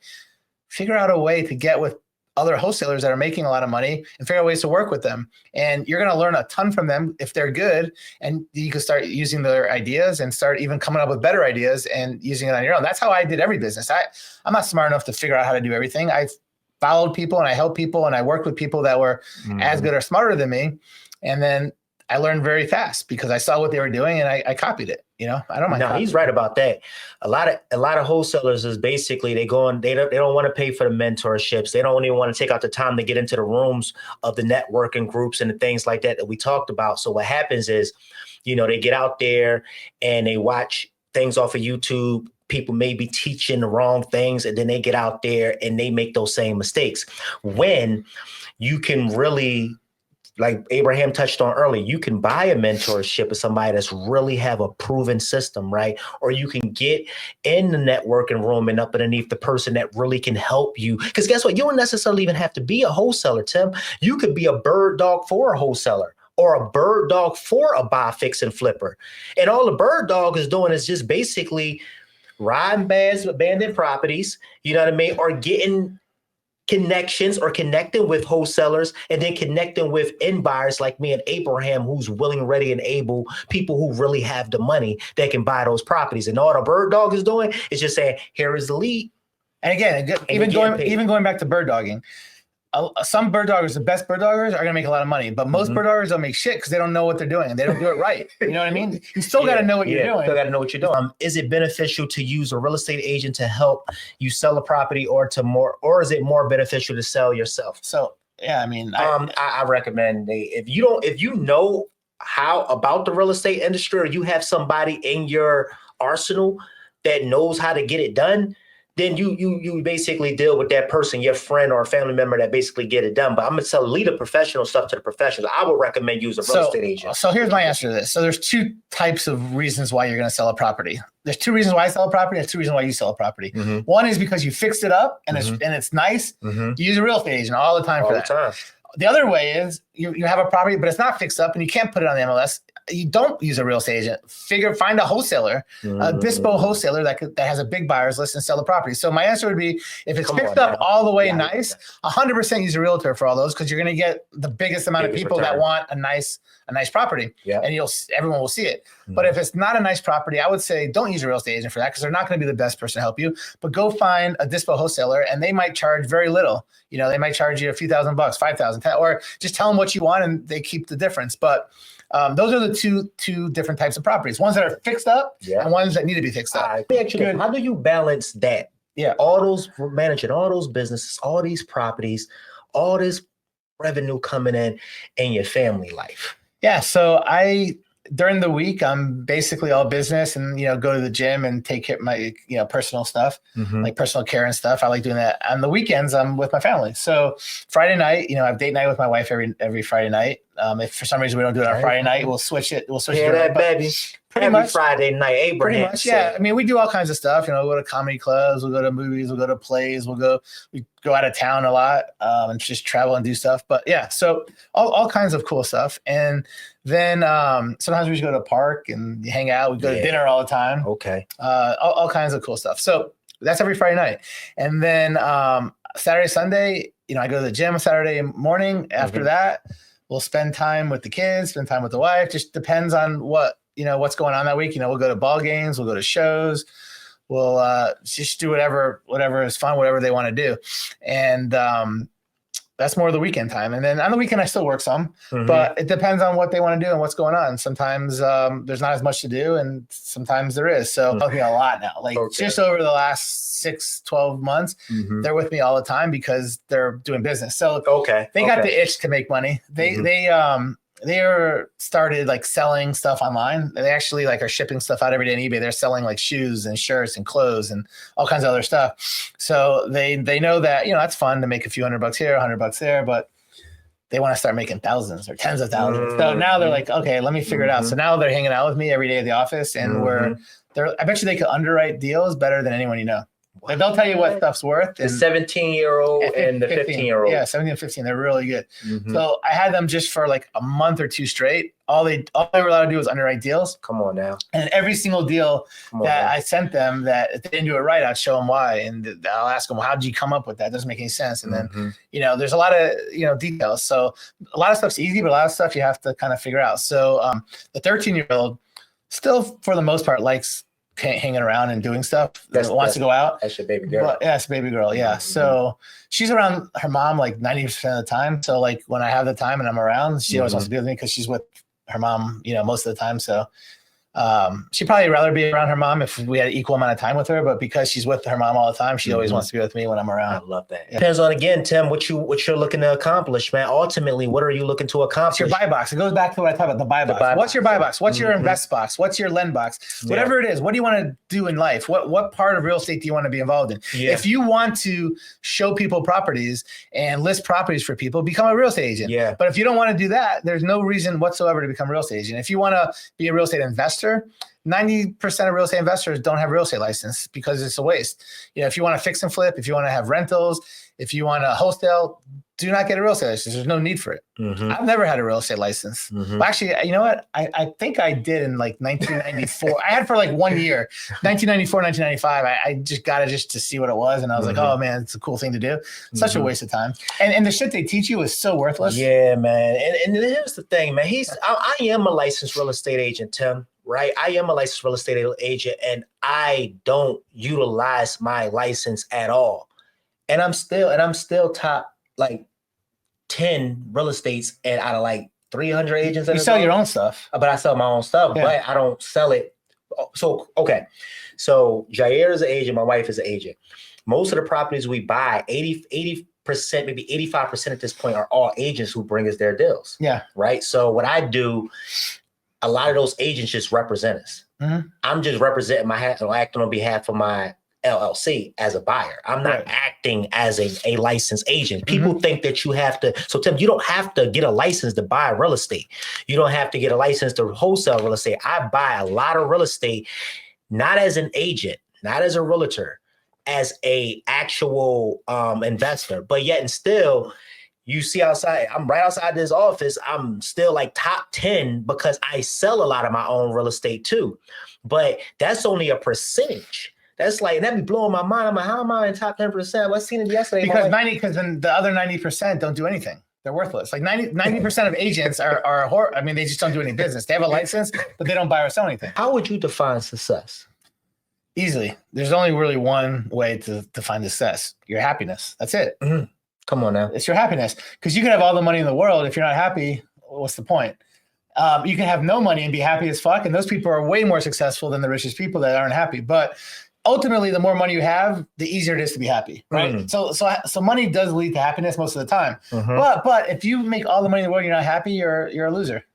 Figure out a way to get with other wholesalers that are making a lot of money and figure out ways to work with them. And you're going to learn a ton from them if they're good. And you can start using their ideas and start even coming up with better ideas and using it on your own. That's how I did every business. I'm not smart enough to figure out how to do everything. I followed people and I helped people and I worked with people that were as good or smarter than me. And then I learned very fast because I saw what they were doing and I copied it. I don't mind. No, he's right about that. A lot of wholesalers is basically they don't want to pay for the mentorships. They don't even want to take out the time to get into the rooms of the networking groups and the things like that we talked about. So what happens is, they get out there and they watch things off of YouTube. People may be teaching the wrong things, and then they get out there and they make those same mistakes. When you can really, like Abraham touched on earlier, you can buy a mentorship with somebody that's really have a proven system, right? Or you can get in the networking room and up underneath the person that really can help you. Because guess what? You don't necessarily even have to be a wholesaler, Tim. You could be a bird dog for a wholesaler or a bird dog for a buy, fix, and flipper. And all the bird dog is doing is just basically riding abandoned properties, you know what I mean? Or getting connections or connecting with wholesalers and then connecting with end buyers like me and Abraham, who's willing, ready, and able, people who really have the money that can buy those properties. And all the bird dog is doing is just saying, here is the lead. And again, even going back to bird dogging, some bird doggers, the best bird doggers, are going to make a lot of money, but most bird doggers don't make shit because they don't know what they're doing and they don't do it right. You know what I mean? You still got to know what you're doing. Still got to know what you're doing. Is it beneficial to use a real estate agent to help you sell a property, or is it more beneficial to sell yourself? So yeah, I mean, I recommend if you know how about the real estate industry, or you have somebody in your arsenal that knows how to get it done, then you basically deal with that person, your friend or a family member that basically get it done. But I'm going to leave the professional stuff to the professionals. I would recommend using a real estate agent. So here's my answer to this. So there's two types of reasons why you're going to sell a property. There's two reasons why I sell a property. There's two reasons why you sell a property. One is because you fixed it up and it's nice. You use a real estate agent all the time for that. The other way is you have a property, but it's not fixed up and you can't put it on the MLS. You don't use a real estate agent. Find a wholesaler, a bespoke wholesaler that has a big buyer's list and sell the property. So my answer would be, if it's fixed up all the way nice, 100% use a realtor for all those, because you're going to get the biggest amount of people that want a nice property, and everyone will see it. But if it's not a nice property, I would say don't use a real estate agent for that, because they're not going to be the best person to help you. But go find a bespoke wholesaler, and they might charge very little. They might charge you a few $1,000, $5,000, or just tell them what you want and they keep the difference. But those are the two different types of properties: ones that are fixed up and ones that need to be fixed up. How do you balance that? All those managing all those businesses, all these properties, all this revenue coming in your family life. Yeah. So during the week, I'm basically all business and, go to the gym and take care of my, personal stuff, like personal care and stuff. I like doing that. On the weekends, I'm with my family. So Friday night, I have date night with my wife every Friday night. If for some reason we don't do it on Friday night, we'll switch it. That baby. Pretty much Friday night, Abraham. Pretty much, yeah. I mean, we do all kinds of stuff. We'll go to comedy clubs, we'll go to movies, we'll go to plays, we go out of town a lot, and just travel and do stuff. But yeah, so all kinds of cool stuff. And then sometimes we just go to a park and hang out. We go to dinner all the time. Okay. All kinds of cool stuff. So that's every Friday night. And then Saturday, Sunday, I go to the gym Saturday morning. After that, we'll spend time with the kids, spend time with the wife. Just depends on what's going on that week. We'll go to ball games, we'll go to shows, we'll just do whatever is fun, whatever they want to do. And that's more of the weekend time. And then on the weekend, I still work some, but it depends on what they want to do and what's going on. Sometimes there's not as much to do, and sometimes there is. So they're with me a lot now. Like just over the last 6-12 months, they're with me all the time because they're doing business. So they got the itch to make money. They are started like selling stuff online. They actually like are shipping stuff out every day on eBay. They're selling like shoes and shirts and clothes and all kinds of other stuff. So they know that, you know, that's fun to make a few $100 here, $100 there, but they want to start making thousands or tens of thousands. So now they're like, okay, let me figure it out. So now they're hanging out with me every day at the office, and I bet you they could underwrite deals better than anyone you know. Like they'll tell you what stuff's worth. The 17-year-old and the 15-year-old. Yeah, 17 and 15. They're really good. So I had them just for like a month or two straight. All they were allowed to do was underwrite deals. Come on now. And every single deal I sent them, that if they didn't do it right, I'd show them why. And I'll ask them, well, how did you come up with that? It doesn't make any sense. And then, you know, there's a lot of, you know, details. So a lot of stuff's easy, but a lot of stuff you have to kind of figure out. So the 13-year-old still, for the most part, likes hanging around and doing stuff. Wants to go out. That's your baby girl. But, yeah, it's a baby girl. Yeah. So she's around her mom like 90% of the time. So like when I have the time and I'm around, she always wants to be with me because she's with her mom, you know, most of the time. So she'd probably rather be around her mom if we had an equal amount of time with her, but because she's with her mom all the time, she always wants to be with me when I'm around. I love that. Yeah. Depends on, again, Tim, what you're looking to accomplish, man. Ultimately, what are you looking to accomplish? It's your buy box. It goes back to what I talked about, the buy box. What's your buy box? What's your invest box? What's your lend box? Whatever it is, what do you want to do in life? What part of real estate do you want to be involved in? Yeah. If you want to show people properties and list properties for people, become a real estate agent. Yeah. But if you don't want to do that, there's no reason whatsoever to become a real estate agent. If you want to be a real estate investor, 90% of real estate investors don't have a real estate license because it's a waste. You know, if you want to fix and flip, if you want to have rentals, if you want to wholesale, do not get a real estate license. There's no need for it. I've never had a real estate license. Well, actually, you know what? I think I did in like 1994. I had for like 1 year, 1994, 1995. I just got it just to see what it was. And I was like, oh man, it's a cool thing to do. Such a waste of time. And the shit they teach you is so worthless. Yeah, man. And here's the thing, man. I am a licensed real estate agent, Tim. Right. I am a licensed real estate agent, and I don't utilize my license at all. And I'm still top like 10 real estates and out of like 300 agents. You sell your own stuff. But I sell my own stuff, but I don't sell it. So, okay. So Jair is an agent. My wife is an agent. Most of the properties we buy, 80%, maybe 85% at this point, are all agents who bring us their deals. Yeah. Right. So what I do, a lot of those agents just represent us. I'm just representing acting on behalf of my LLC as a buyer. I'm not acting as a licensed agent. People think that you have to. So Tim, you don't have to get a license to buy real estate. You don't have to get a license to wholesale real estate. I buy a lot of real estate, not as an agent, not as a realtor, as a actual investor. But yet and still, you see outside, I'm right outside this office. I'm still like top 10 because I sell a lot of my own real estate too. But that's only a percentage. That's like, that be blowing my mind. I'm like, how am I in top 10%? Well, I seen it yesterday. Because then the other 90% don't do anything. They're worthless. Like 90% of agents are I mean, they just don't do any business. They have a license, but they don't buy or sell anything. How would you define success? Easily. There's only really one way to define success. Your happiness. That's it. Come on now. It's your happiness. Because you can have all the money in the world. If you're not happy, what's the point? You can have no money and be happy as fuck. And those people are way more successful than the richest people that aren't happy. But ultimately, the more money you have, the easier it is to be happy, right? So money does lead to happiness most of the time. But if you make all the money in the world, you're not happy, you're a loser.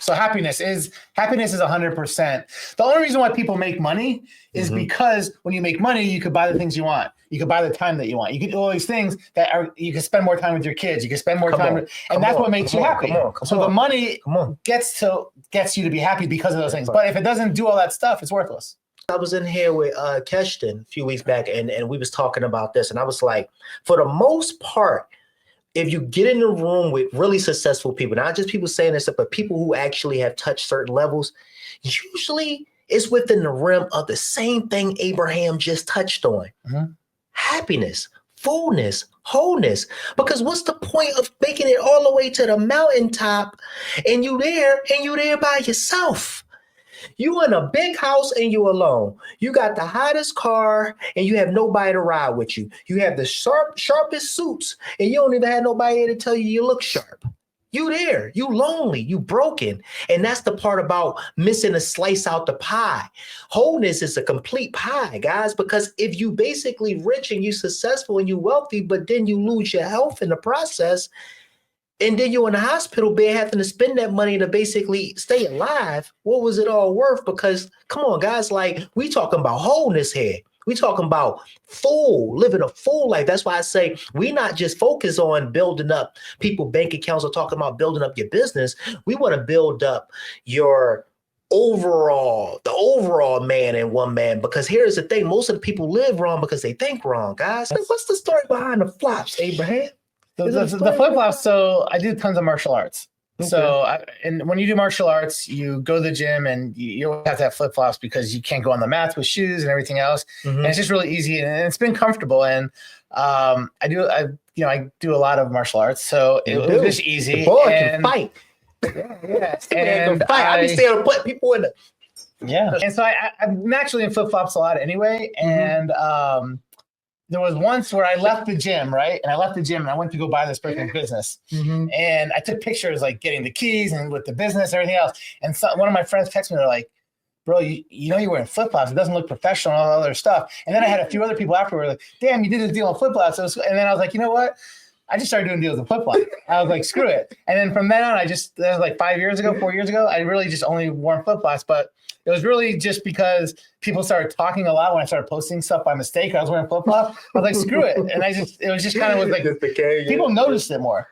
So happiness is 100%. The only reason why people make money is because when you make money, you could buy the things you want. You could buy the time that you want. You can do all these things you can spend more time with your kids. You can spend more time and that's what makes you happy. So the money gets you to be happy because of those things. But if it doesn't do all that stuff, it's worthless. I was in here with Keshton a few weeks back, and we was talking about this, and I was like, for the most part, if you get in the room with really successful people, not just people saying this stuff, but people who actually have touched certain levels, usually it's within the realm of the same thing Abraham just touched on. Happiness, fullness, wholeness. Because what's the point of making it all the way to the mountaintop and you there by yourself? You in a big house and you alone. You got the hottest car and you have nobody to ride with you. You have the sharpest suits and you don't even have nobody here to tell you look sharp. You there, you lonely, you broken. And that's the part about missing a slice out the pie. Wholeness is a complete pie, guys, because if you basically rich and you successful and you wealthy, but then you lose your health in the process, and then you're in the hospital bed having to spend that money to basically stay alive, what was it all worth? Because come on, guys, like we talking about wholeness here. We talking about living a full life. That's why I say we not just focus on building up people bank accounts or talking about building up your business. We want to build up the overall man in one man. Because here's the thing, most of the people live wrong because they think wrong, guys. What's the story behind the flops, Abraham? The flip-flops, so I do tons of martial arts. Okay. So, and when you do martial arts, you go to the gym and you always have to have flip-flops because you can't go on the mats with shoes and everything else. Mm-hmm. And it's just really easy and it's been comfortable. And I do a lot of martial arts, so it was just easy. The boy can fight. Yeah. And I be saying put people in the And so I'm naturally in flip-flops a lot anyway. And there was once where I left the gym, right? And I left the gym and I went to go buy this person's business. And I took pictures like getting the keys and with the business and everything else. And so one of my friends texted me, they're like, bro, you know you're wearing flip-flops. It doesn't look professional and all that other stuff. And then I had a few other people afterward like, damn, you did this deal on flip-flops. And then I was like, you know what? I just started doing deals with flip-flops. I was like, screw it. And then from then on, that was like 4 years ago, I really just only wore flip-flops. But it was really just because people started talking a lot when I started posting stuff by mistake. I was wearing flip-flops. I was like, screw it. And it was just kind of like, people noticed it more.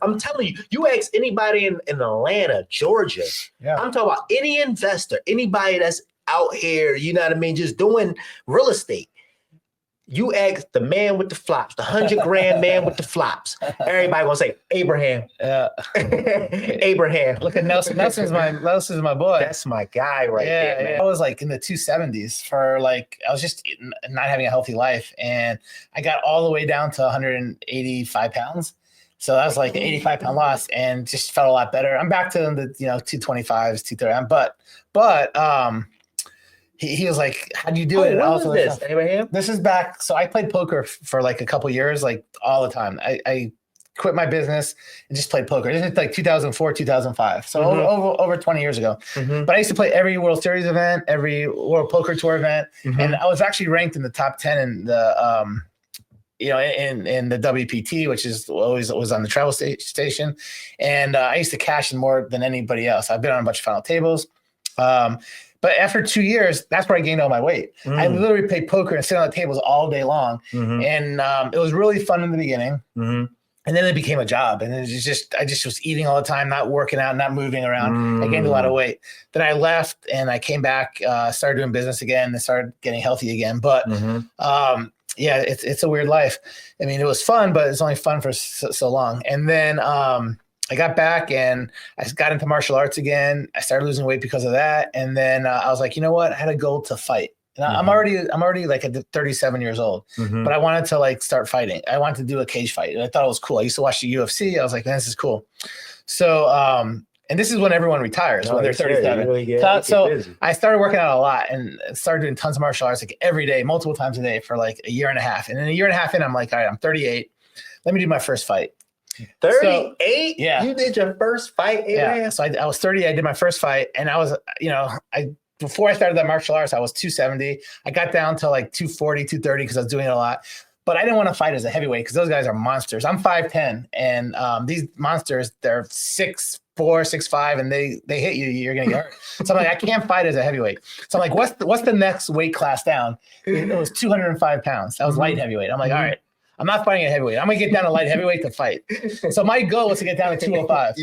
I'm telling you, you ask anybody in Atlanta, Georgia, I'm talking about any investor, anybody that's out here, you know what I mean, just doing real estate. You ask the man with the flops, the 100 grand man with the flops. Everybody gonna say Abraham. Abraham. Look at Nelson. Nelson's my boy. That's my guy right there. Man. I was like in the 270s for like, I was just not having a healthy life. And I got all the way down to 185 pounds. So that was like an 85-pound loss and just felt a lot better. I'm back to the 225s, 230. But he was like, how do you do it? When was this, Abraham? This is back. So I played poker for like a couple years, like all the time. I quit my business and just played poker. This is like 2004, 2005. So over 20 years ago. But I used to play every World Series event, every World Poker Tour event. And I was actually ranked in the top 10 in the, in the WPT, which is always was on the travel station. And I used to cash in more than anybody else. I've been on a bunch of final tables. But after 2 years, that's where I gained all my weight. I literally played poker and sit on the tables all day long. And it was really fun in the beginning. And then it became a job. And I just was eating all the time, not working out, not moving around. I gained a lot of weight. Then I left and I came back, started doing business again and started getting healthy again. But it's a weird life. I mean, it was fun, but it's only fun for so long. And then I got back and I got into martial arts again. I started losing weight because of that. And then I was like, you know what? I had a goal to fight. And I'm already like at 37 years old, but I wanted to like start fighting. I wanted to do a cage fight. And I thought it was cool. I used to watch the UFC. I was like, man, this is cool. So, and this is when everyone retires when they're 37. So I started working out a lot and started doing tons of martial arts like every day, multiple times a day for like a year and a half. And then a year and a half in, I'm like, all right, I'm 38. Let me do my first fight. 38? So, you did your first fight, Abraham? Yeah. So I was 30. I did my first fight, and I was, before I started that martial arts, I was 270. I got down to like 240, 230 because I was doing it a lot. But I didn't want to fight as a heavyweight because those guys are monsters. I'm 5'10", and these monsters, they're 6'4", 6'5", and they hit you, you're gonna get hurt. So I'm like, I can't fight as a heavyweight. So I'm like, what's the next weight class down? It was 205 pounds. That was light heavyweight. I'm like, all right. I'm not fighting a heavyweight. I'm going to get down to light heavyweight to fight. So my goal was to get down to 205.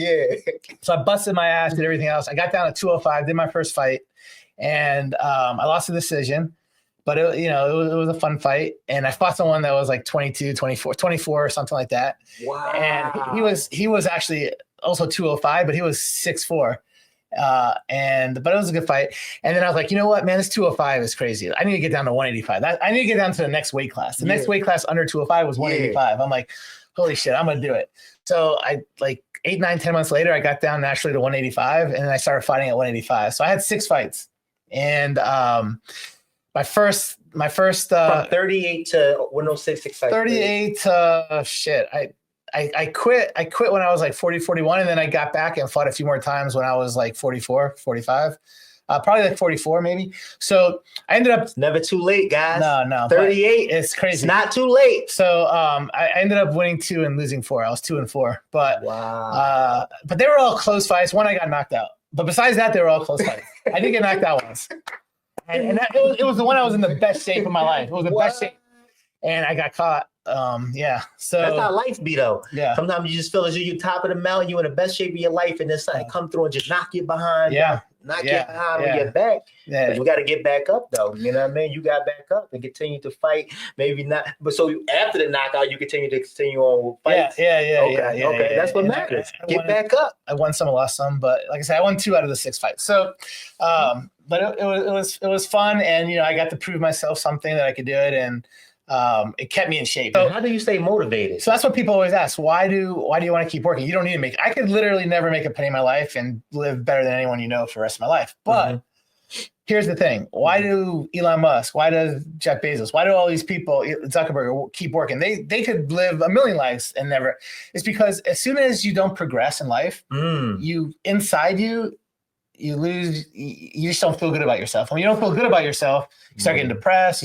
So I busted my ass, did everything else. I got down to 205, did my first fight, and I lost the decision. But it was a fun fight. And I fought someone that was like 22, 24 or something like that. Wow. And he was actually also 205, but he was 6'4". But it was a good fight. And then I was like, you know what, man, this 205 is crazy. I need to get down to 185. I need to get down to the next weight class. The next weight class under 205 was 185. I'm like, holy shit, I'm going to do it. So I like 8, 9, 10 months later, I got down naturally to 185 and then I started fighting at 185. So I had 6 fights. And my first From 38 to 106 fights. 38 shit. I quit when I was like 40, 41. And then I got back and fought a few more times when I was like 44, 45. Probably like 44 maybe. So I ended up. It's never too late, guys. No. 38. It's crazy. It's not too late. So I ended up winning 2 and losing 4. I was 2-4. But wow. But they were all close fights. One I got knocked out. But besides that, they were all close fights. I did get knocked out once. And it was the one I was in the best shape of my life. It was the best shape. And I got caught. Yeah. So that's how life be though. Yeah. Sometimes you just feel as you're top of the mountain, you're in the best shape of your life, and then something come through and just knock you behind. Yeah. Knock you behind on your back. Yeah. You got to get back up though. You know what I mean? You got back up and continue to fight. Maybe not, but so after the knockout, you continue on with fights. Yeah. Okay. That's what matters. Get back up. I won some, I lost some, but like I said, I won 2 out of the 6 fights. So, but it was fun, and I got to prove myself something that I could do it, and it kept me in shape. So how do you stay motivated? So that's what people always ask. Why do you want to keep working? You don't need to make. I could literally never make a penny in my life and live better than anyone for the rest of my life. But here's the thing. Why do Elon Musk? Why does Jeff Bezos? Why do all these people, Zuckerberg, keep working? They could live a million lives and never. It's because as soon as you don't progress in life, you lose. You just don't feel good about yourself. When you don't feel good about yourself, you start getting depressed.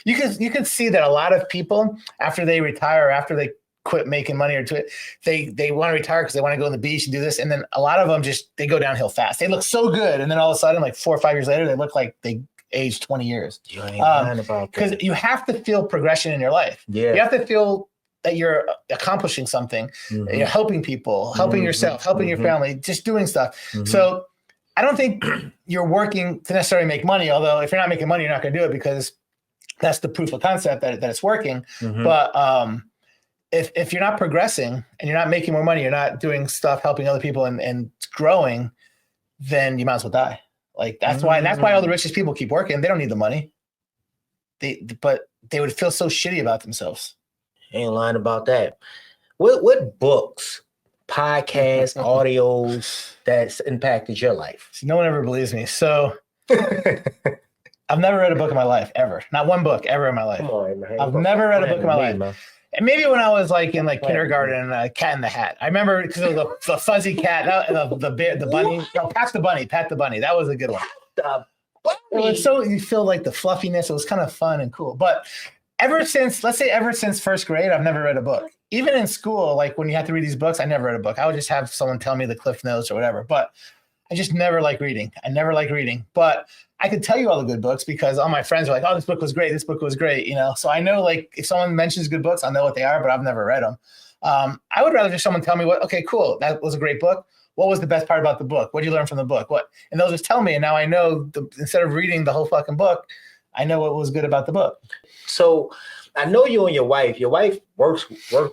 You can see that a lot of people after they retire, after they quit making money they want to retire because they want to go on the beach and do this. And then a lot of them they go downhill fast. They look so good. And then all of a sudden, like 4 or 5 years later, they look like they aged 20 years. You ain't lying about that. Because you have to feel progression in your life. Yeah. You have to feel that you're accomplishing something. You're helping people, helping yourself, helping your family, just doing stuff. So I don't think you're working to necessarily make money, although if you're not making money, you're not going to do it because that's the proof of concept that it's working. But if you're not progressing and you're not making more money, you're not doing stuff, helping other people and growing, then you might as well die. Like that's why all the richest people keep working. They don't need the money. But they would feel so shitty about themselves. Ain't lying about that. What books, podcasts, audios that's impacted your life? See, no one ever believes me. So I've never read a book in my life, ever. Not one book ever in my life. Come on, man. I've never read a book in my life. Man. And maybe when I was like in kindergarten, Cat in the Hat. I remember because of the fuzzy cat, the bunny. No, Pat the Bunny. That was a good one. It was so, you feel like the fluffiness. It was kind of fun and cool. But ever since first grade, I've never read a book. Even in school, like when you have to read these books, I never read a book. I would just have someone tell me the Cliff Notes or whatever. But I just never liked reading. But I could tell you all the good books because all my friends are like, oh, this book was great. This book was great. So I know, like, if someone mentions good books, I'll know what they are, but I've never read them. I would rather just someone tell me okay, cool. That was a great book. What was the best part about the book? What did you learn from the book? And they'll just tell me. And now I know instead of reading the whole fucking book, I know what was good about the book. So I know you and your wife work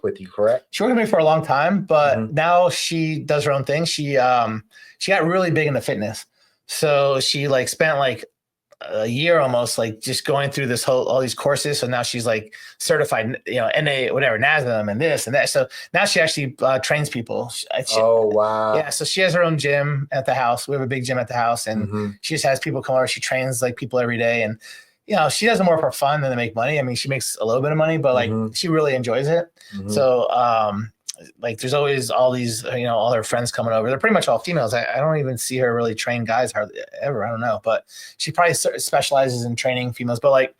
with you, correct? She worked with me for a long time, but now she does her own thing. She got really big into fitness. So she spent a year almost just going through all these courses. So now she's certified, NA, whatever, NASM and this and that. So now she actually trains people. Oh, wow. Yeah. So she has her own gym at the house. We have a big gym at the house and she just has people come over. She trains people every day. And, she does it more for fun than to make money. I mean, she makes a little bit of money, but she really enjoys it. So, there's always all these, all her friends coming over. They're pretty much all females. I don't even see her really train guys hardly ever. I don't know, but she probably specializes in training females. But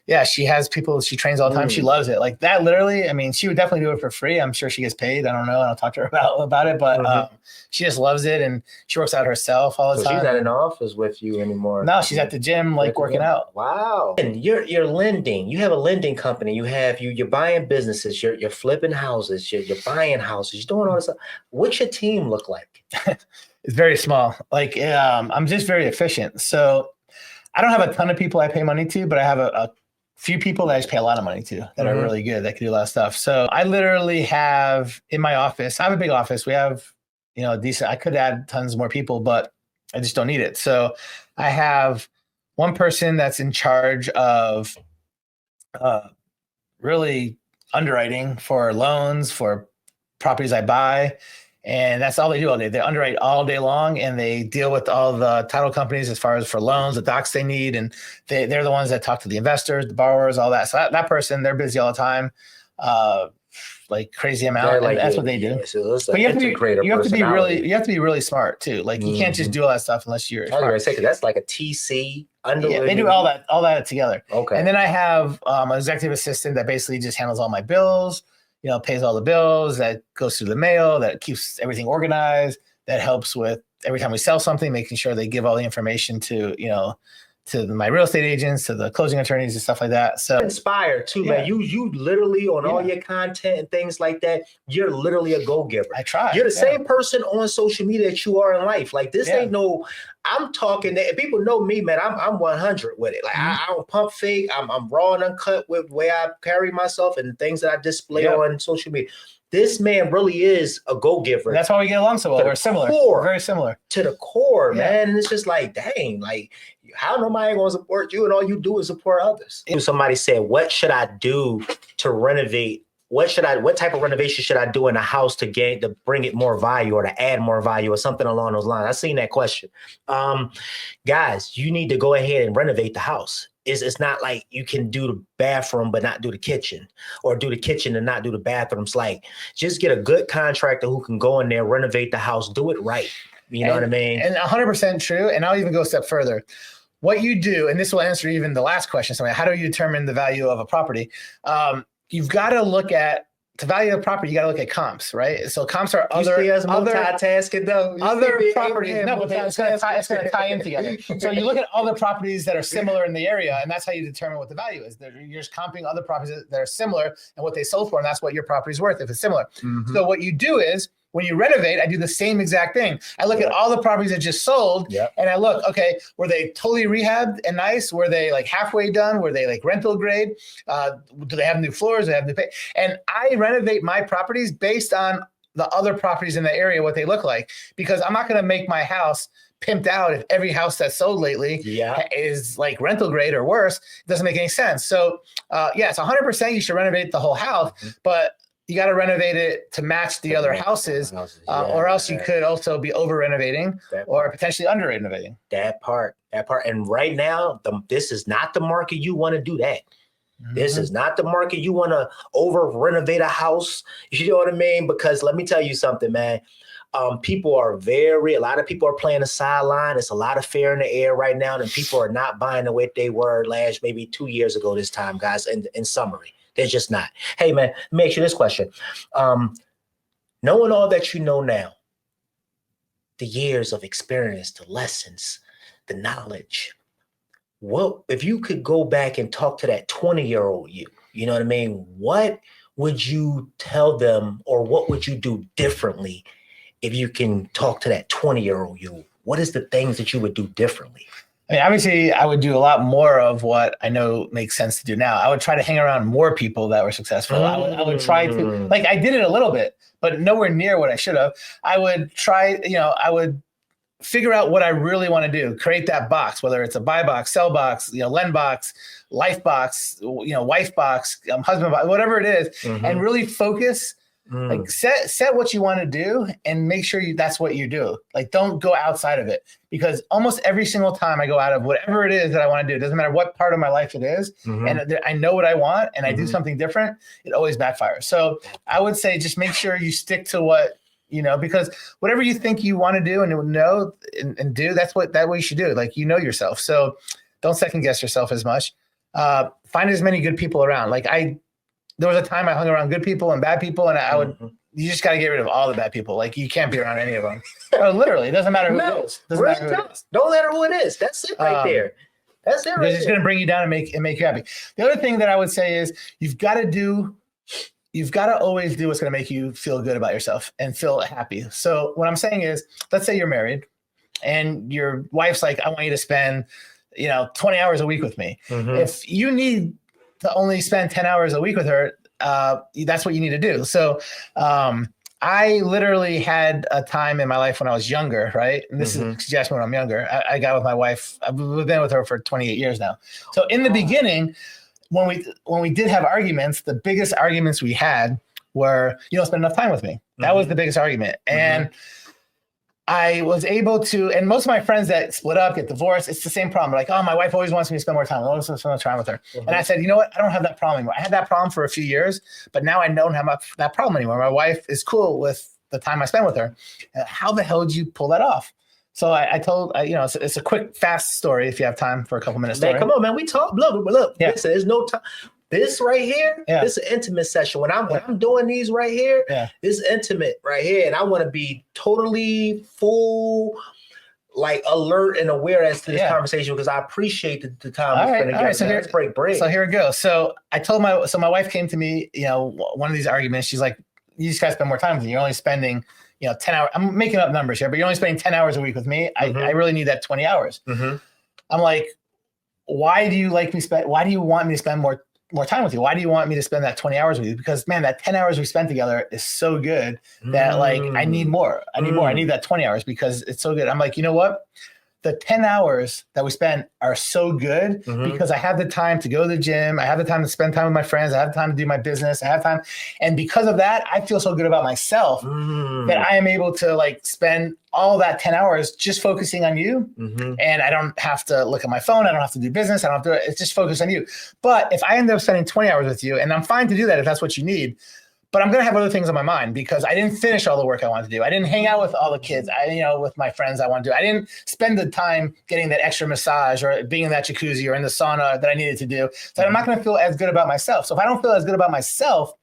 yeah, she has people she trains all the time. She loves it. That literally, I mean, she would definitely do it for free. I'm sure she gets paid. I don't know. I'll talk to her about it, but she just loves it and she works out herself all the time. She's not in the office with you anymore. No, she's at the gym, working out. Wow. And you're lending. You have a lending company. You're buying businesses. You're flipping houses. You're buying houses. You're doing all this stuff. What's your team look like? It's very small. I'm just very efficient. So I don't have a ton of people I pay money to, but I have a few people that I just pay a lot of money to that are really good, that can do a lot of stuff. So I literally have in my office, I have a big office. We have, decent, I could add tons more people, but I just don't need it. So I have one person that's in charge of really underwriting for loans, for properties I buy. And that's all they do all day. They underwrite all day long, and they deal with all the title companies as far as for loans, the docs they need. And they're the ones that talk to the investors, the borrowers, all that. So that person, they're busy all the time, like crazy amount. Like, that's what they do. Yeah, so it's but you have to be really smart too. Like you can't just do all that stuff unless you're smart. I was gonna say, that's like a TC. Yeah, they do all that together. Okay. And then I have an executive assistant that basically just handles all my bills, pays all the bills, that goes through the mail, that keeps everything organized, that helps with every time we sell something, making sure they give all the information to my real estate agents, to the closing attorneys and stuff like that. So inspired too, man. You literally on all your content and things like that, you're literally a go-giver. I try. You're the same person on social media that you are in life. Like this ain't I'm talking that people know me, man. I'm 100 with it. Like I don't pump fake. I'm raw and uncut with the way I carry myself and things that I display on social media. This man really is a go-giver. That's why we get along so well. We're similar. We're very similar. To the core, man. And it's just like, dang, like how nobody gonna support you and all you do is support others. Somebody said, what should I do to renovate? What type of renovation should I do in a house to bring it more value or to add more value or something along those lines? I've seen that question. Guys, you need to go ahead and renovate the house. It's not like you can do the bathroom but not do the kitchen, or do the kitchen and not do the bathrooms. Like, just get a good contractor who can go in there, renovate the house, do it right. You know what I mean? And 100% true. And I'll even go a step further. What you do, and this will answer even the last question, so how do you determine the value of a property? You've got to look at the value of property. You got to look at comps, right? So comps are other multitasking though. Other properties. No, but it's going to tie in together. So you look at other properties that are similar in the area, and that's how you determine what the value is. You're just comping other properties that are similar and what they sold for, and that's what your property's worth if it's similar. So what you do is, when you renovate, I do the same exact thing. I look at all the properties that just sold, and I look, okay, were they totally rehabbed and nice? Were they like halfway done? Were they like rental grade? Do they have new floors? Do they have new paint? And I renovate my properties based on the other properties in the area, what they look like, because I'm not going to make my house pimped out if every house that's sold lately is like rental grade or worse. It doesn't make any sense. So it's 100% you should renovate the whole house, but you got to renovate it to match the other houses, or else you could also be over renovating or potentially under renovating. That part. And right now, this is not the market you want to do that. This is not the market you want to over renovate a house. You know what I mean? Because let me tell you something, man. A lot of people are playing the sideline. It's a lot of fear in the air right now, and people are not buying the way they were maybe 2 years ago this time, guys, in summary. They're just not. Hey, man, let me ask you this question. Knowing all that you know now, the years of experience, the lessons, the knowledge, what if you could go back and talk to that 20-year-old you know what I mean? What would you tell them, or what would you do differently if you can talk to that 20-year-old you? What is the things that you would do differently? I mean, obviously, I would do a lot more of what I know makes sense to do now. I would try to hang around more people that were successful. I would try to, like, I did it a little bit, but nowhere near what I should have. I would try, I would figure out what I really want to do, create that box, whether it's a buy box, sell box, lend box, life box, wife box, husband box, whatever it is, and really focus. Like set what you want to do and make sure that's what you do. Like, don't go outside of it, because almost every single time I go out of whatever it is that I want to do, it doesn't matter what part of my life it is, and I know what I want and I do something different, it always backfires. So I would say just make sure you stick to what, because whatever you think you want to do and know and do, that's what you should do. Like, yourself. So don't second guess yourself as much. Find as many good people around. Like there was a time I hung around good people and bad people, and you just got to get rid of all the bad people. Like, you can't be around any of them. Literally, it doesn't matter who it is. Don't let who it is. That's it right there. That's it right there. It's just going to bring you down and make you happy. The other thing that I would say is you've got to always do what's going to make you feel good about yourself and feel happy. So what I'm saying is, let's say you're married and your wife's like, I want you to spend, 20 hours a week with me. If you need to only spend 10 hours a week with her, that's what you need to do. So I literally had a time in my life when I was younger, right? And this is a suggestion when I'm younger. I got with my wife. I've been with her for 28 years now. So in the beginning, when we did have arguments, the biggest arguments we had were, you don't spend enough time with me. That was the biggest argument. And I was able to, and most of my friends that split up, get divorced, it's the same problem. Like, oh, my wife always wants me to spend more time. I always want to spend more time with her. And I said, you know what? I don't have that problem anymore. I had that problem for a few years, but now I don't have that problem anymore. My wife is cool with the time I spend with her. How the hell did you pull that off? So I told, it's a quick, fast story if you have time for a couple minutes. Man, come on, man. We talk. Look. Listen, there's no time. This right here, this is an intimate session. When I'm doing these right here, this is intimate right here. And I want to be totally full, like alert and aware as to this conversation because I appreciate the time we spend together. So let's break bread. So here we go. So I told my wife came to me, one of these arguments, she's like, you just got to spend more time with me. You're only spending, 10 hours. I'm making up numbers here, but you're only spending 10 hours a week with me. I really need that 20 hours. I'm like, why do you want me to spend more time with you? Why do you want me to spend that 20 hours with you? Because man, that 10 hours we spent together is so good that like, I need more. I need that 20 hours because it's so good. I'm like, you know what? The 10 hours that we spend are so good because I have the time to go to the gym. I have the time to spend time with my friends. I have the time to do my business. I have time. And because of that, I feel so good about myself that I am able to like spend all that 10 hours just focusing on you. And I don't have to look at my phone. I don't have to do business. I don't have to do it. It's just focus on you. But if I end up spending 20 hours with you, and I'm fine to do that if that's what you need, but I'm going to have other things on my mind because I didn't finish all the work I wanted to do. I didn't hang out with all the kids, with my friends I want to do. I didn't spend the time getting that extra massage or being in that jacuzzi or in the sauna that I needed to do. So I'm not going to feel as good about myself. So if I don't feel as good about myself,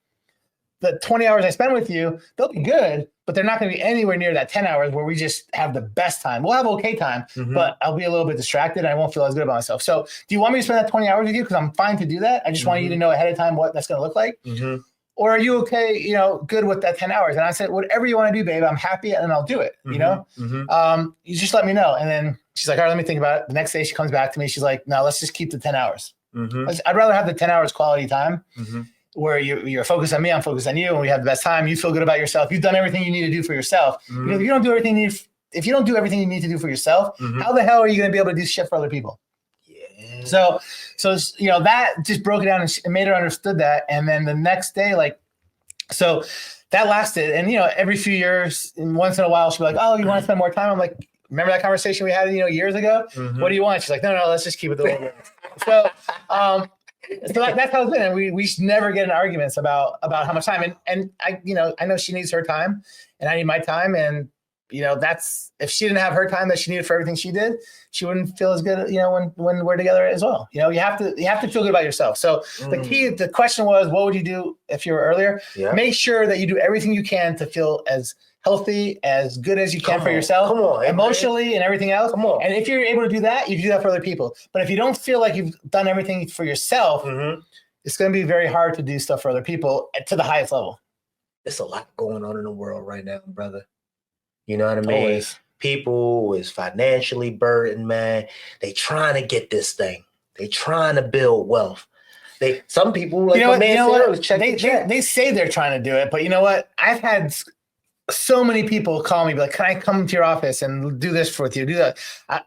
the 20 hours I spend with you, they'll be good, but they're not going to be anywhere near that 10 hours where we just have the best time. We'll have okay time, but I'll be a little bit distracted and I won't feel as good about myself. So do you want me to spend that 20 hours with you? Because I'm fine to do that. I just want you to know ahead of time what that's going to look like. Or are you okay, good with that 10 hours? And I said, whatever you want to do, babe, I'm happy and I'll do it, you just let me know. And then she's like, all right, let me think about it. The next day she comes back to me. She's like, no, let's just keep the 10 hours. I'd rather have the 10 hours quality time where you're focused on me, I'm focused on you, and we have the best time. You feel good about yourself. You've done everything you need to do for yourself. Because if you don't do everything you need to do for yourself, how the hell are you going to be able to do shit for other people? So that just broke it down and made her understood that. And then the next day, so that lasted. And, every few years, and once in a while, she'll be like, oh, you want to spend more time? I'm like, remember that conversation we had, years ago? What do you want? She's like, no, let's just keep it the way. So that's how it's been. And we never get in arguments about how much time. And I know she needs her time and I need my time. And, that's, if she didn't have her time that she needed for everything she did, she wouldn't feel as good, when we're together as well. You have to feel good about yourself. So the question was, what would you do if you were earlier? Make sure that you do everything you can to feel as healthy, as good as you can for yourself, emotionally and everything else. And if you're able to do that, you can do that for other people. But if you don't feel like you've done everything for yourself, it's going to be very hard to do stuff for other people to the highest level. There's a lot going on in the world right now, brother. You know what I mean? Always. People is financially burdened, man. They trying to get this thing. They trying to build wealth. Some people, like my man said, they say they're trying to do it, but you know what? I've had so many people call me, be like, can I come to your office and do this with you? Do that,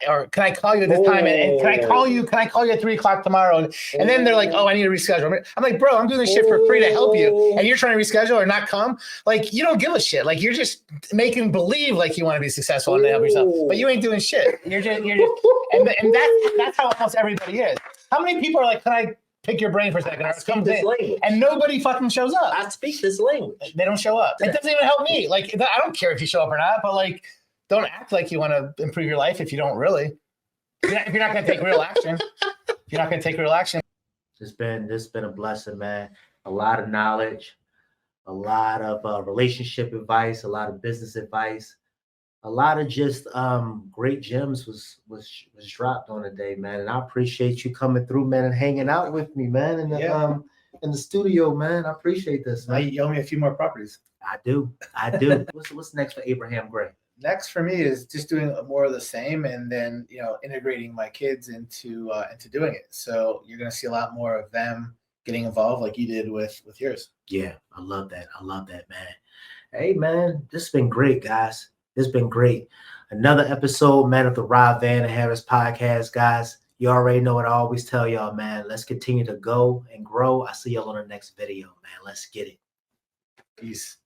or can I call you at this time? And can I call you at 3:00 tomorrow? And then they're like, oh, I need to reschedule. I'm like, bro, I'm doing this shit for free to help you, and you're trying to reschedule or not come. Like, you don't give a shit. Like, you're just making believe like you want to be successful and help yourself, but you ain't doing shit. You're just, and that's how almost everybody is. How many people are like, can I pick your brain for a second? And nobody fucking shows up. I speak this language. They don't show up. It doesn't even help me. Like, I don't care if you show up or not, but like, don't act like you want to improve your life if you don't really. If you're not going to take real action. This has been a blessing, man. A lot of knowledge, a lot of relationship advice, a lot of business advice. A lot of just great gems was dropped on the day, man. And I appreciate you coming through, man, and hanging out with me, man, in the studio, man. I appreciate this, man. You owe me a few more properties. I do. What's next for Abraham Gray? Next for me is just doing more of the same, and then integrating my kids into doing it. So you're gonna see a lot more of them getting involved, like you did with yours. Yeah, I love that, man. Hey, man, this has been great, guys. It's been great. Another episode, man, of the Rob Van Harris podcast, guys. You already know what I always tell y'all, man. Let's continue to go and grow. I see y'all on the next video, man. Let's get it. Peace.